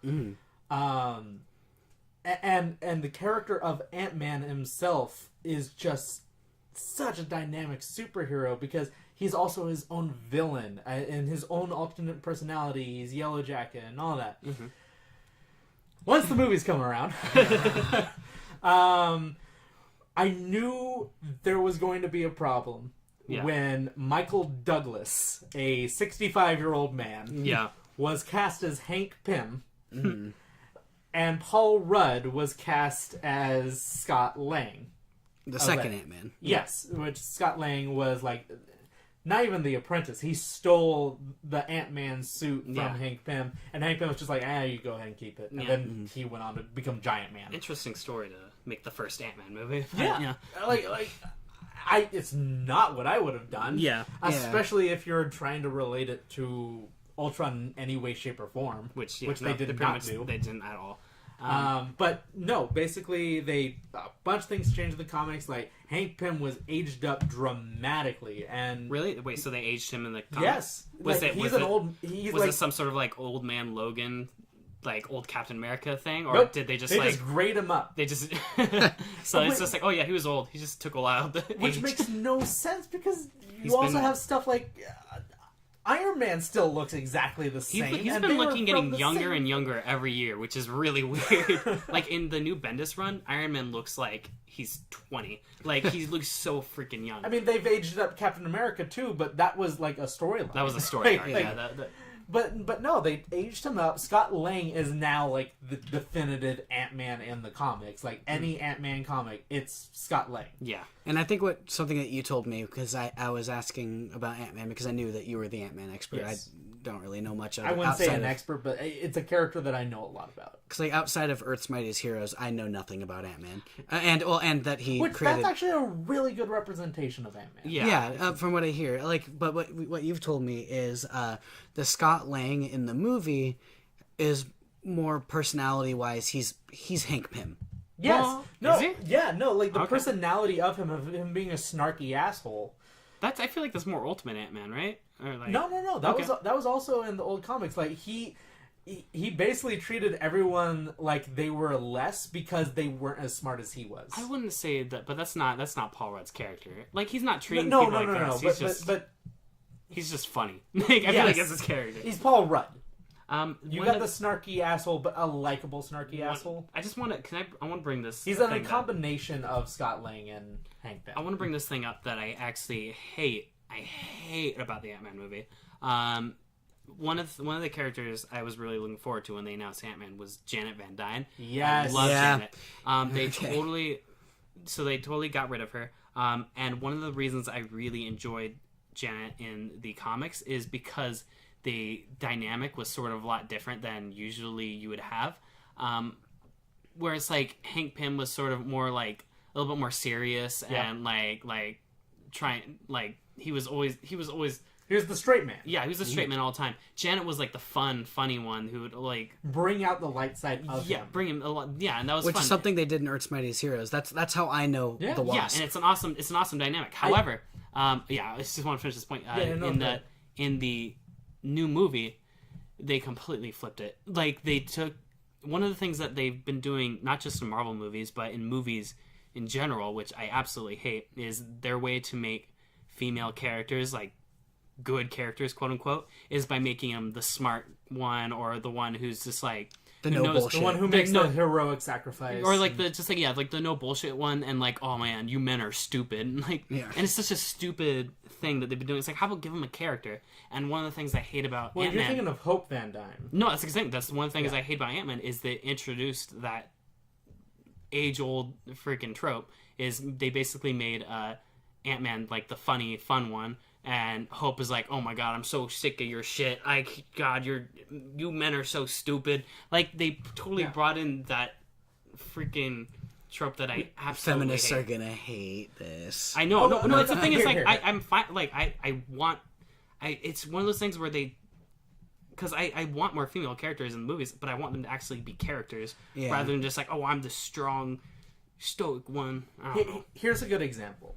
And the character of Ant-Man himself is just such a dynamic superhero because he's also his own villain and his own alternate personality. He's Yellow Jacket and all that. Once the movies come around, I knew there was going to be a problem when Michael Douglas, a 65-year-old man, was cast as Hank Pym, and Paul Rudd was cast as Scott Lang. The second Ant-Man. Yes, which Scott Lang was like... Not even the apprentice. He stole the Ant-Man suit from Hank Pym, and Hank Pym was just like, you go ahead and keep it. And then he went on to become Giant Man. Interesting story to make the first Ant-Man movie. Yeah. It's not what I would have done. Yeah. Especially if you're trying to relate it to Ultron in any way, shape, or form. Which they did not do. They didn't at all. But no, basically a bunch of things changed in the comics. Like Hank Pym was aged up dramatically, and really, wait, so they aged him in the comics? Yes, was it some sort of like old man Logan, like old Captain America thing, or nope, did they just just grade him up? They just so it's just like, oh yeah, he was old. He just took a while, which makes no sense because you also have stuff like. Iron Man still looks exactly the same. He's been getting younger and younger every year, which is really weird. Like in the new Bendis run, Iron Man looks like he's 20. Like he looks so freaking young. I mean, they've aged up Captain America too, but that was like a storyline. That was a storyline. But no, they aged him up. Scott Lang is now like the definitive Ant-Man in the comics. Like any Ant-Man comic, it's Scott Lang. Yeah. And I think something that you told me, because I was asking about Ant-Man because I knew that you were the Ant-Man expert. Yes. I don't really know much of it. I wouldn't say an expert, but it's a character that I know a lot about. Because like outside of Earth's Mightiest Heroes, I know nothing about Ant-Man, and that he created. That's actually a really good representation of Ant-Man. Yeah, from what I hear, but what you've told me is the Scott Lang in the movie is more personality-wise. He's Hank Pym. Yes. Like the personality of him being a snarky asshole. I feel like that's more Ultimate Ant-Man, right? Or like... No. That was also in the old comics. Like he basically treated everyone like they were less because they weren't as smart as he was. I wouldn't say that, but that's not Paul Rudd's character. Like he's not treating people like that. But he's just funny. Like, I feel like that's his character. He's Paul Rudd. You got the snarky asshole, but a likable snarky asshole. I just want to. I want to bring this. He's a combination of Scott Lang and Hank Pym. I want to bring this thing up that I actually hate. I hate about the Ant-Man movie. One of the characters I was really looking forward to when they announced Ant-Man was Janet Van Dyne. Yes, I love Janet. They totally got rid of her. And one of the reasons I really enjoyed Janet in the comics is because the dynamic was sort of a lot different than usually you would have. Whereas like Hank Pym was sort of more like a little bit more serious and like trying, like he was always he was the straight man. Yeah, he was the straight man all the time. Janet was like the funny one who would like bring out the light side of him. Bring him a lot. Yeah, and that was which fun. is something they did in Earth's Mightiest Heroes. That's how I know the Wasp. Yeah, and it's an awesome dynamic. However, I just want to finish this point. In the new movie, they completely flipped it. Like, they took one of the things that they've been doing, not just in Marvel movies, but in movies in general, which I absolutely hate, is their way to make female characters, like good characters, quote unquote, is by making them the smart one, or the one who's just like the no bullshit, the one who makes the heroic sacrifice, or like the no bullshit one, and like, oh man, you men are stupid, and like, and it's such a stupid thing that they've been doing. It's like, how about give them a character? And one of the things I hate about Ant-Man, you're thinking of Hope Van Dyne. No, that's the thing. That's one of the things I hate about Ant-Man, is they introduced that age-old freaking trope. Is they basically made Ant-Man like the funny, fun one, and Hope is like, oh my god, I'm so sick of your shit. You men are so stupid. Like, they totally brought in that freaking trope that I absolutely Feminists hate. are gonna hate this. I know. No, that's the thing. Is like, I'm fine. Like, it's one of those things where they, because I want more female characters in the movies, but I want them to actually be characters rather than just like, oh, I'm the strong, stoic one. Here's a good example.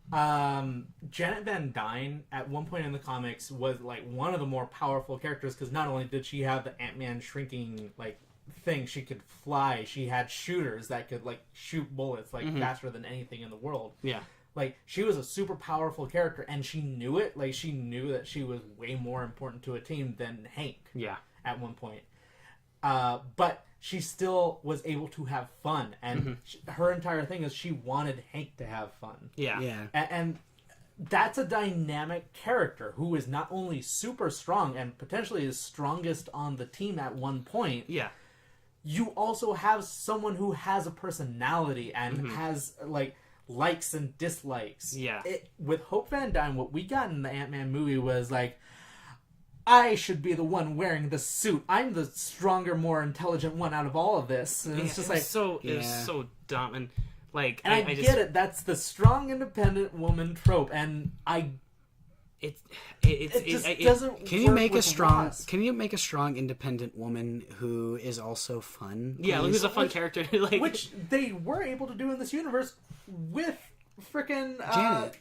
Janet Van Dyne at one point in the comics was like one of the more powerful characters, because not only did she have the Ant-Man shrinking like thing, she could fly, she had shooters that could like shoot bullets like faster than anything in the world. Yeah. Like, she was a super powerful character, and she knew it. Like, she knew that she was way more important to a team than Hank. Yeah. At one point. But she still was able to have fun, and her entire thing is she wanted Hank to have fun. Yeah. Yeah. And that's a dynamic character who is not only super strong and potentially is strongest on the team at one point. Yeah. You also have someone who has a personality and has, like, likes and dislikes. Yeah. With Hope Van Dyne, what we got in the Ant-Man movie was like, I should be the one wearing the suit. I'm the stronger, more intelligent one out of all of this. And it's just like, it was so dumb, and like, and I get it. That's the strong, independent woman trope, and it just doesn't. Can you make a strong? Can you make a strong, independent woman who is also fun? Yeah, who's a fun character, like, which they were able to do in this universe with frickin' Janet.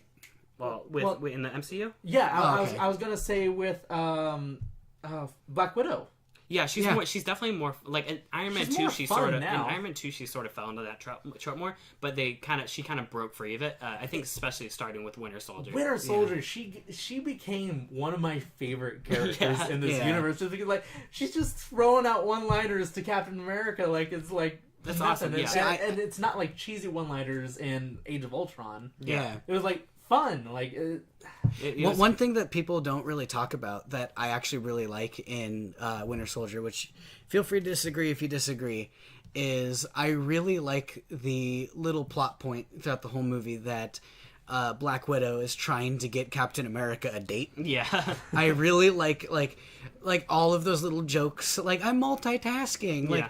In the MCU. Yeah, okay. I was gonna say with Black Widow. Yeah, she's definitely more like in Iron Man 2. She sort of fell into that trope more, but she kind of broke free of it. I think especially starting with Winter Soldier. Winter Soldier, she became one of my favorite characters in this universe, just because like she's just throwing out one-liners to Captain America, like it's like that's nothing. awesome. Yeah, and it's not like cheesy one-liners in Age of Ultron. Yeah, it was like fun. Like one thing that people don't really talk about that I actually really like in Winter Soldier, which feel free to disagree if you disagree, is I really like the little plot point throughout the whole movie that Black Widow is trying to get Captain America a date. Yeah. I really like all of those little jokes. Like, I'm multitasking. Like,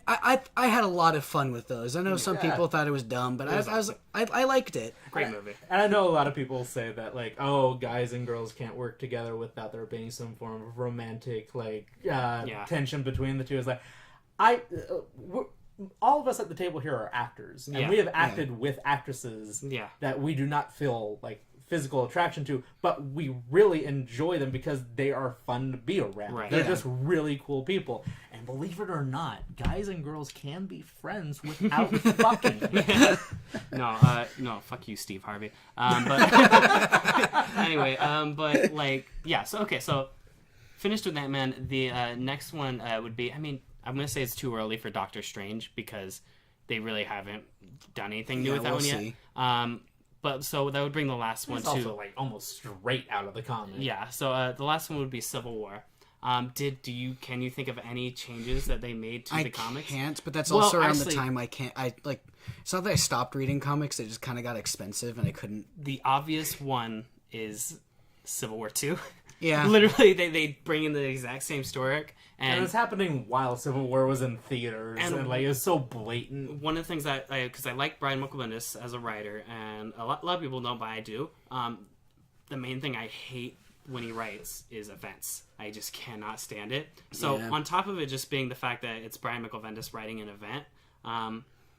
I had a lot of fun with those. I know some people thought it was dumb, but I liked it. Great movie. And I know a lot of people say that, like, oh, guys and girls can't work together without there being some form of romantic, like, tension between the two. It's like, all of us at the table here are actors, and we have acted with actresses that we do not feel like physical attraction to, but we really enjoy them because they are fun to be around. Right. They're just really cool people. And believe it or not, guys and girls can be friends without fucking. No, fuck you, Steve Harvey. But anyway, but like, yeah. So finished with that, man. The next one would be, I mean, I'm going to say it's too early for Doctor Strange because they really haven't done anything new with that one yet. But so that would bring the last one to also like almost straight out of the comic. Yeah. So the last one would be Civil War. Can you think of any changes that they made to the comics? I can't, but that's also around the time I can't. It's not that I stopped reading comics; they just kind of got expensive, and I couldn't. The obvious one is Civil War 2. Yeah. Literally, they bring in the exact same story arc. And it's happening while Civil War was in theaters, and like, it was so blatant. One of the things because I like Brian Michael Bendis as a writer, and a lot of people don't, but I do. The main thing I hate when he writes is events. I just cannot stand it. So on top of it just being the fact that it's Brian Michael Bendis writing an event,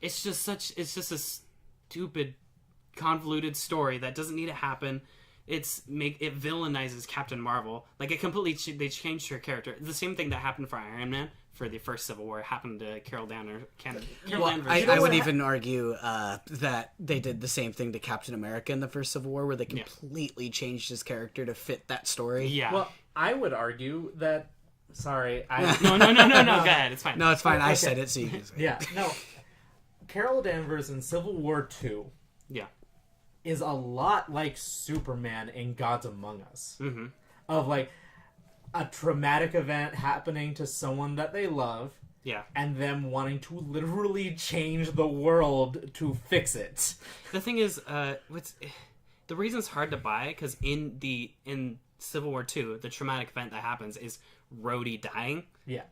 it's just a stupid, convoluted story that doesn't need to happen. it villainizes Captain Marvel. Like, it completely they changed her character. The same thing that happened for Iron Man for the first Civil War happened to Carol Danvers. I would even argue that they did the same thing to Captain America in the first Civil War, where they completely changed his character to fit that story. Yeah. Well, I would argue that. Sorry, No. Go ahead. It's fine. No, it's fine. I said it, so you can say it. Yeah. No. Carol Danvers in Civil War II. Yeah. Is a lot like Superman in Gods Among Us. Mm-hmm. Of like a traumatic event happening to someone that they love. Yeah. And them wanting to literally change the world to fix it. The thing is, the reason it's hard to buy, because in Civil War II, the traumatic event that happens is Rhodey dying. Yeah.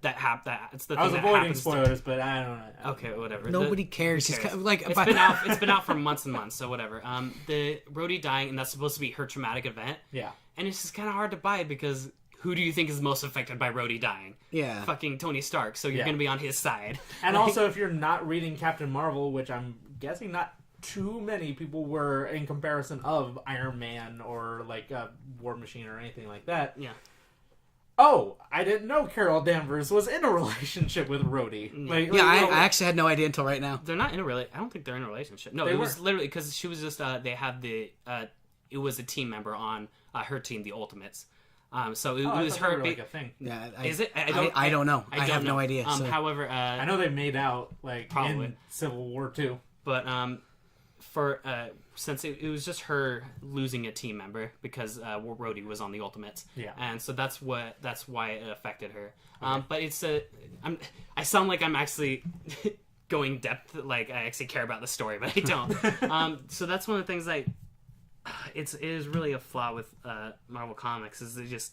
It's the thing I was that avoiding happens spoilers, but I don't know. Okay, whatever. Nobody cares. It's It's been out for months and months, so whatever. The Rhodey dying, and that's supposed to be her traumatic event. Yeah. And it's just kind of hard to buy because who do you think is most affected by Rhodey dying? Yeah. Fucking Tony Stark, so you're going to be on his side. And also, if you're not reading Captain Marvel, which I'm guessing not too many people were in comparison of Iron Man or like War Machine or anything like that. Yeah. Oh, I didn't know Carol Danvers was in a relationship with Rhodey. I actually had no idea until right now. They're not in a I don't think they're in a relationship. No, it was literally because she was just they had it was a team member on her team, the Ultimates. So it was her. Like a thing. Yeah, is it? I don't know. I have no idea. However, I know they made out like probably in Civil War II. But since it was just her losing a team member because Rhodey was on the Ultimates, and so that's why it affected her. Okay. But I sound like I'm actually going depth, like I actually care about the story, but I don't. So that's one of the things it is really a flaw with Marvel Comics is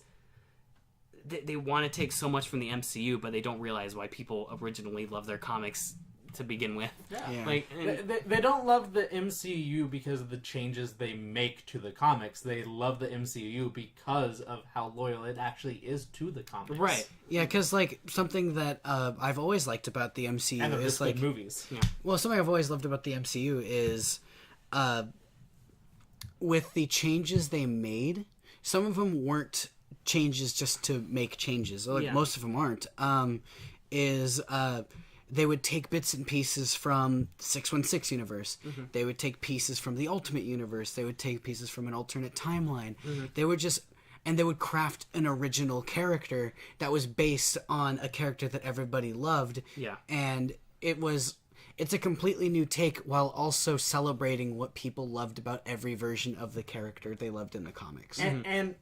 they want to take so much from the MCU, but they don't realize why people originally love their comics to begin with. Yeah. Like, they don't love the MCU because of the changes they make to the comics. They love the MCU because of how loyal it actually is to the comics. Right. Yeah, because like something that I've always liked about the MCU and is like movies. Yeah. Well, something I've always loved about the MCU is with the changes they made, some of them weren't changes just to make changes. Like most of them aren't. They would take bits and pieces from 616 universe. Mm-hmm. They would take pieces from the Ultimate Universe. They would take pieces from an alternate timeline. Mm-hmm. They would craft an original character that was based on a character that everybody loved. Yeah. And it's a completely new take while also celebrating what people loved about every version of the character they loved in the comics. And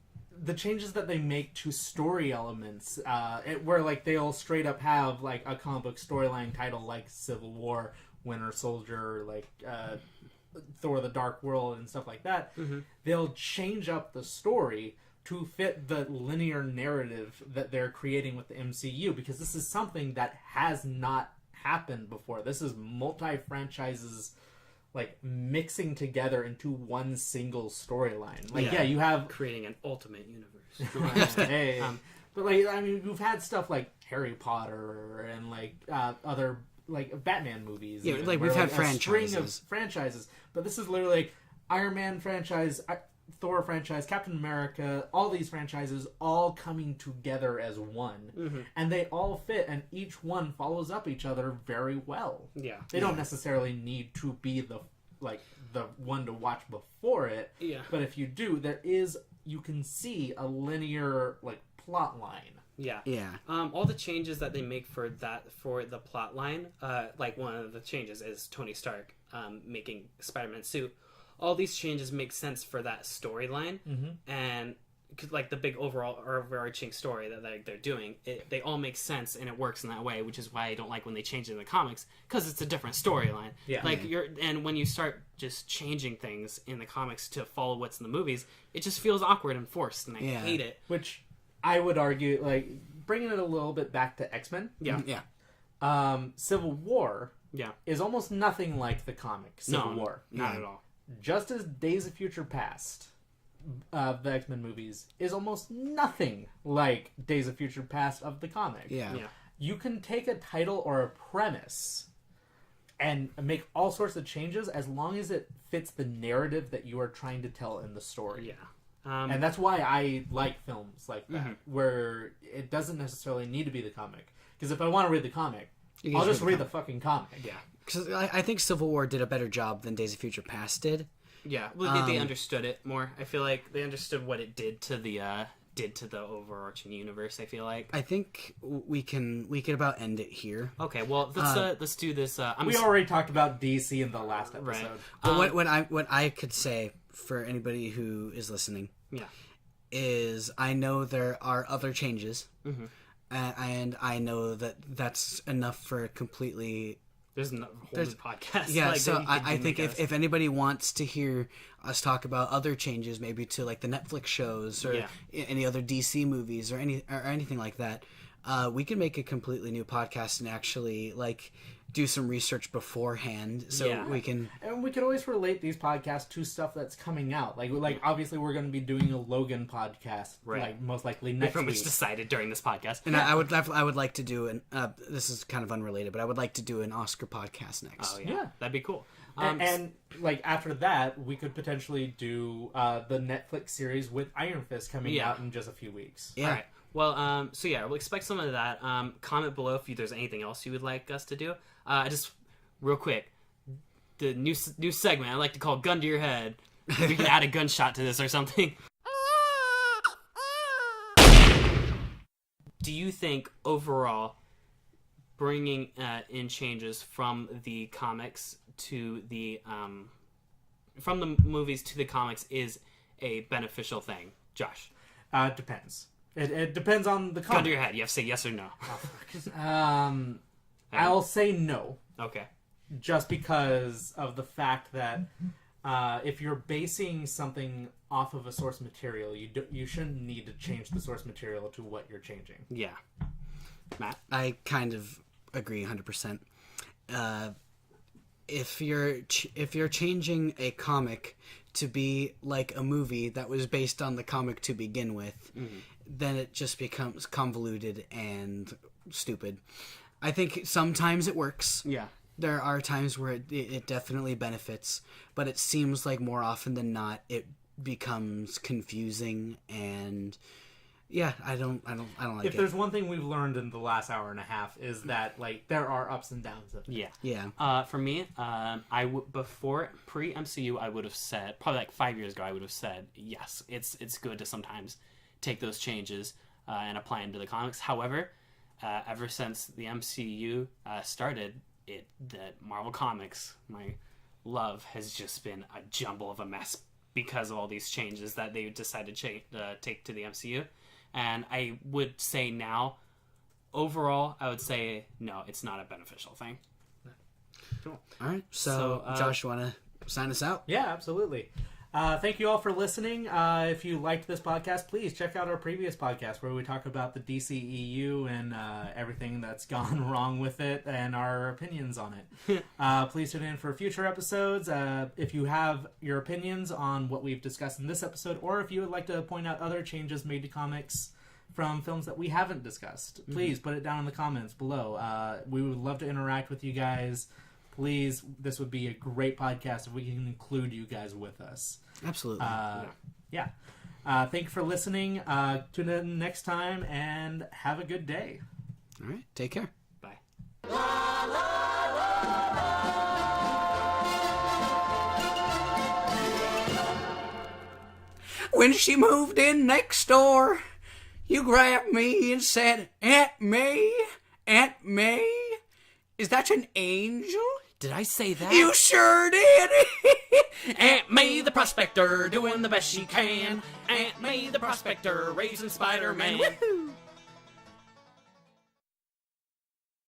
the changes that they make to story elements, where like they'll straight up have like a comic book storyline title like Civil War, Winter Soldier, like Thor: The Dark World, and stuff like that. Mm-hmm. They'll change up the story to fit the linear narrative that they're creating with the MCU, because this is something that has not happened before. This is multi-franchises like mixing together into one single storyline. Like you have creating an ultimate universe. Hey. But like I mean, we've had stuff like Harry Potter and like other like Batman movies. Yeah, like we've had a string of franchises. But this is literally like Iron Man franchise, Thor franchise, Captain America, all these franchises all coming together as one. Mm-hmm. And they all fit, and each one follows up each other very well. Yeah. They don't necessarily need to be the one to watch before it. Yeah. But if you do, you can see a linear like plot line. Yeah. Yeah. All the changes that they make for the plot line, like one of the changes is Tony Stark making Spider-Man suit. All these changes make sense for that storyline, and like the big overarching story that they're doing, they all make sense and it works in that way, which is why I don't like when they change it in the comics, because it's a different storyline. Yeah. Like and when you start just changing things in the comics to follow what's in the movies, it just feels awkward and forced, and I hate it. Which I would argue, like bringing it a little bit back to X-Men. Yeah. Yeah. Civil War. Yeah. Is almost nothing like the comic Civil War. Not at all. Just as Days of Future Past, the X-Men movies, is almost nothing like Days of Future Past of the comic. Yeah. You can take a title or a premise and make all sorts of changes as long as it fits the narrative that you are trying to tell in the story. Yeah. And that's why I like films like that, where it doesn't necessarily need to be the comic. Because if I want to read the comic, I'll just read the fucking comic. Yeah. Because I think Civil War did a better job than Days of Future Past did. Yeah, well, they understood it more. I feel like they understood what it did to the overarching universe. I feel like. I think we can about end it here. Okay, well let's do this. We already talked about DC in the last episode. Right. But what I could say for anybody who is listening, is I know there are other changes, and I know that that's enough for completely. There's a whole new podcast. Yeah, like, so I think if anybody wants to hear us talk about other changes, maybe to like the Netflix shows or any other DC movies or anything like that, we can make a completely new podcast and actually like do some research beforehand, so we can. And we could always relate these podcasts to stuff that's coming out. Like obviously we're going to be doing a Logan podcast, like most likely next week. Which decided during this podcast. And I would like to do this is kind of unrelated, but I would like to do an Oscar podcast next. Oh yeah, that'd be cool. And like after that, we could potentially do the Netflix series with Iron Fist coming out in just a few weeks. Yeah. All right. Well, we'll expect some of that. Comment below if there's anything else you would like us to do. Just real quick, the new segment I like to call "Gun to Your Head." We can add a gunshot to this or something. Do you think overall, bringing in changes from the comics to the from the movies to the comics is a beneficial thing, Josh? Depends. It depends on the comic. Gun to your head. You have to say yes or no. I'll say no. Okay. Just because of the fact that if you're basing something off of a source material, you shouldn't need to change the source material to what you're changing. Yeah. Matt? I kind of agree 100%. If you're changing a comic to be like a movie that was based on the comic to begin with, then it just becomes convoluted and stupid. I think sometimes it works. Yeah. There are times where it definitely benefits, but it seems like more often than not it becomes confusing, and I don't like it. If there's one thing we've learned in the last hour and a half is that like there are ups and downs of it. Yeah. For me, before pre-MCU, I would have said probably like 5 years ago, I would have said yes, it's good to sometimes take those changes and apply them to the comics. However, ever since the MCU started, the Marvel Comics, my love, has just been a jumble of a mess because of all these changes that they decided to take to the MCU. And I would say now, overall, I would say no, it's not a beneficial thing. Cool. All right, so Josh, you want to sign us out? Yeah, absolutely. Thank you all for listening. If you liked this podcast, please check out our previous podcast where we talk about the DCEU and everything that's gone wrong with it and our opinions on it. Please tune in for future episodes. If you have your opinions on what we've discussed in this episode, or if you would like to point out other changes made to comics from films that we haven't discussed, please put it down in the comments below. We would love to interact with you guys. Please, this would be a great podcast if we can include you guys with us. Absolutely. Yeah. Thank you for listening. Tune in next time and have a good day. All right. Take care. Bye. When she moved in next door, you grabbed me and said, Aunt May, Aunt May, is that an angel? Did I say that? You sure did. Aunt May the prospector doing the best she can. Aunt May the prospector raising Spider-Man. Woohoo!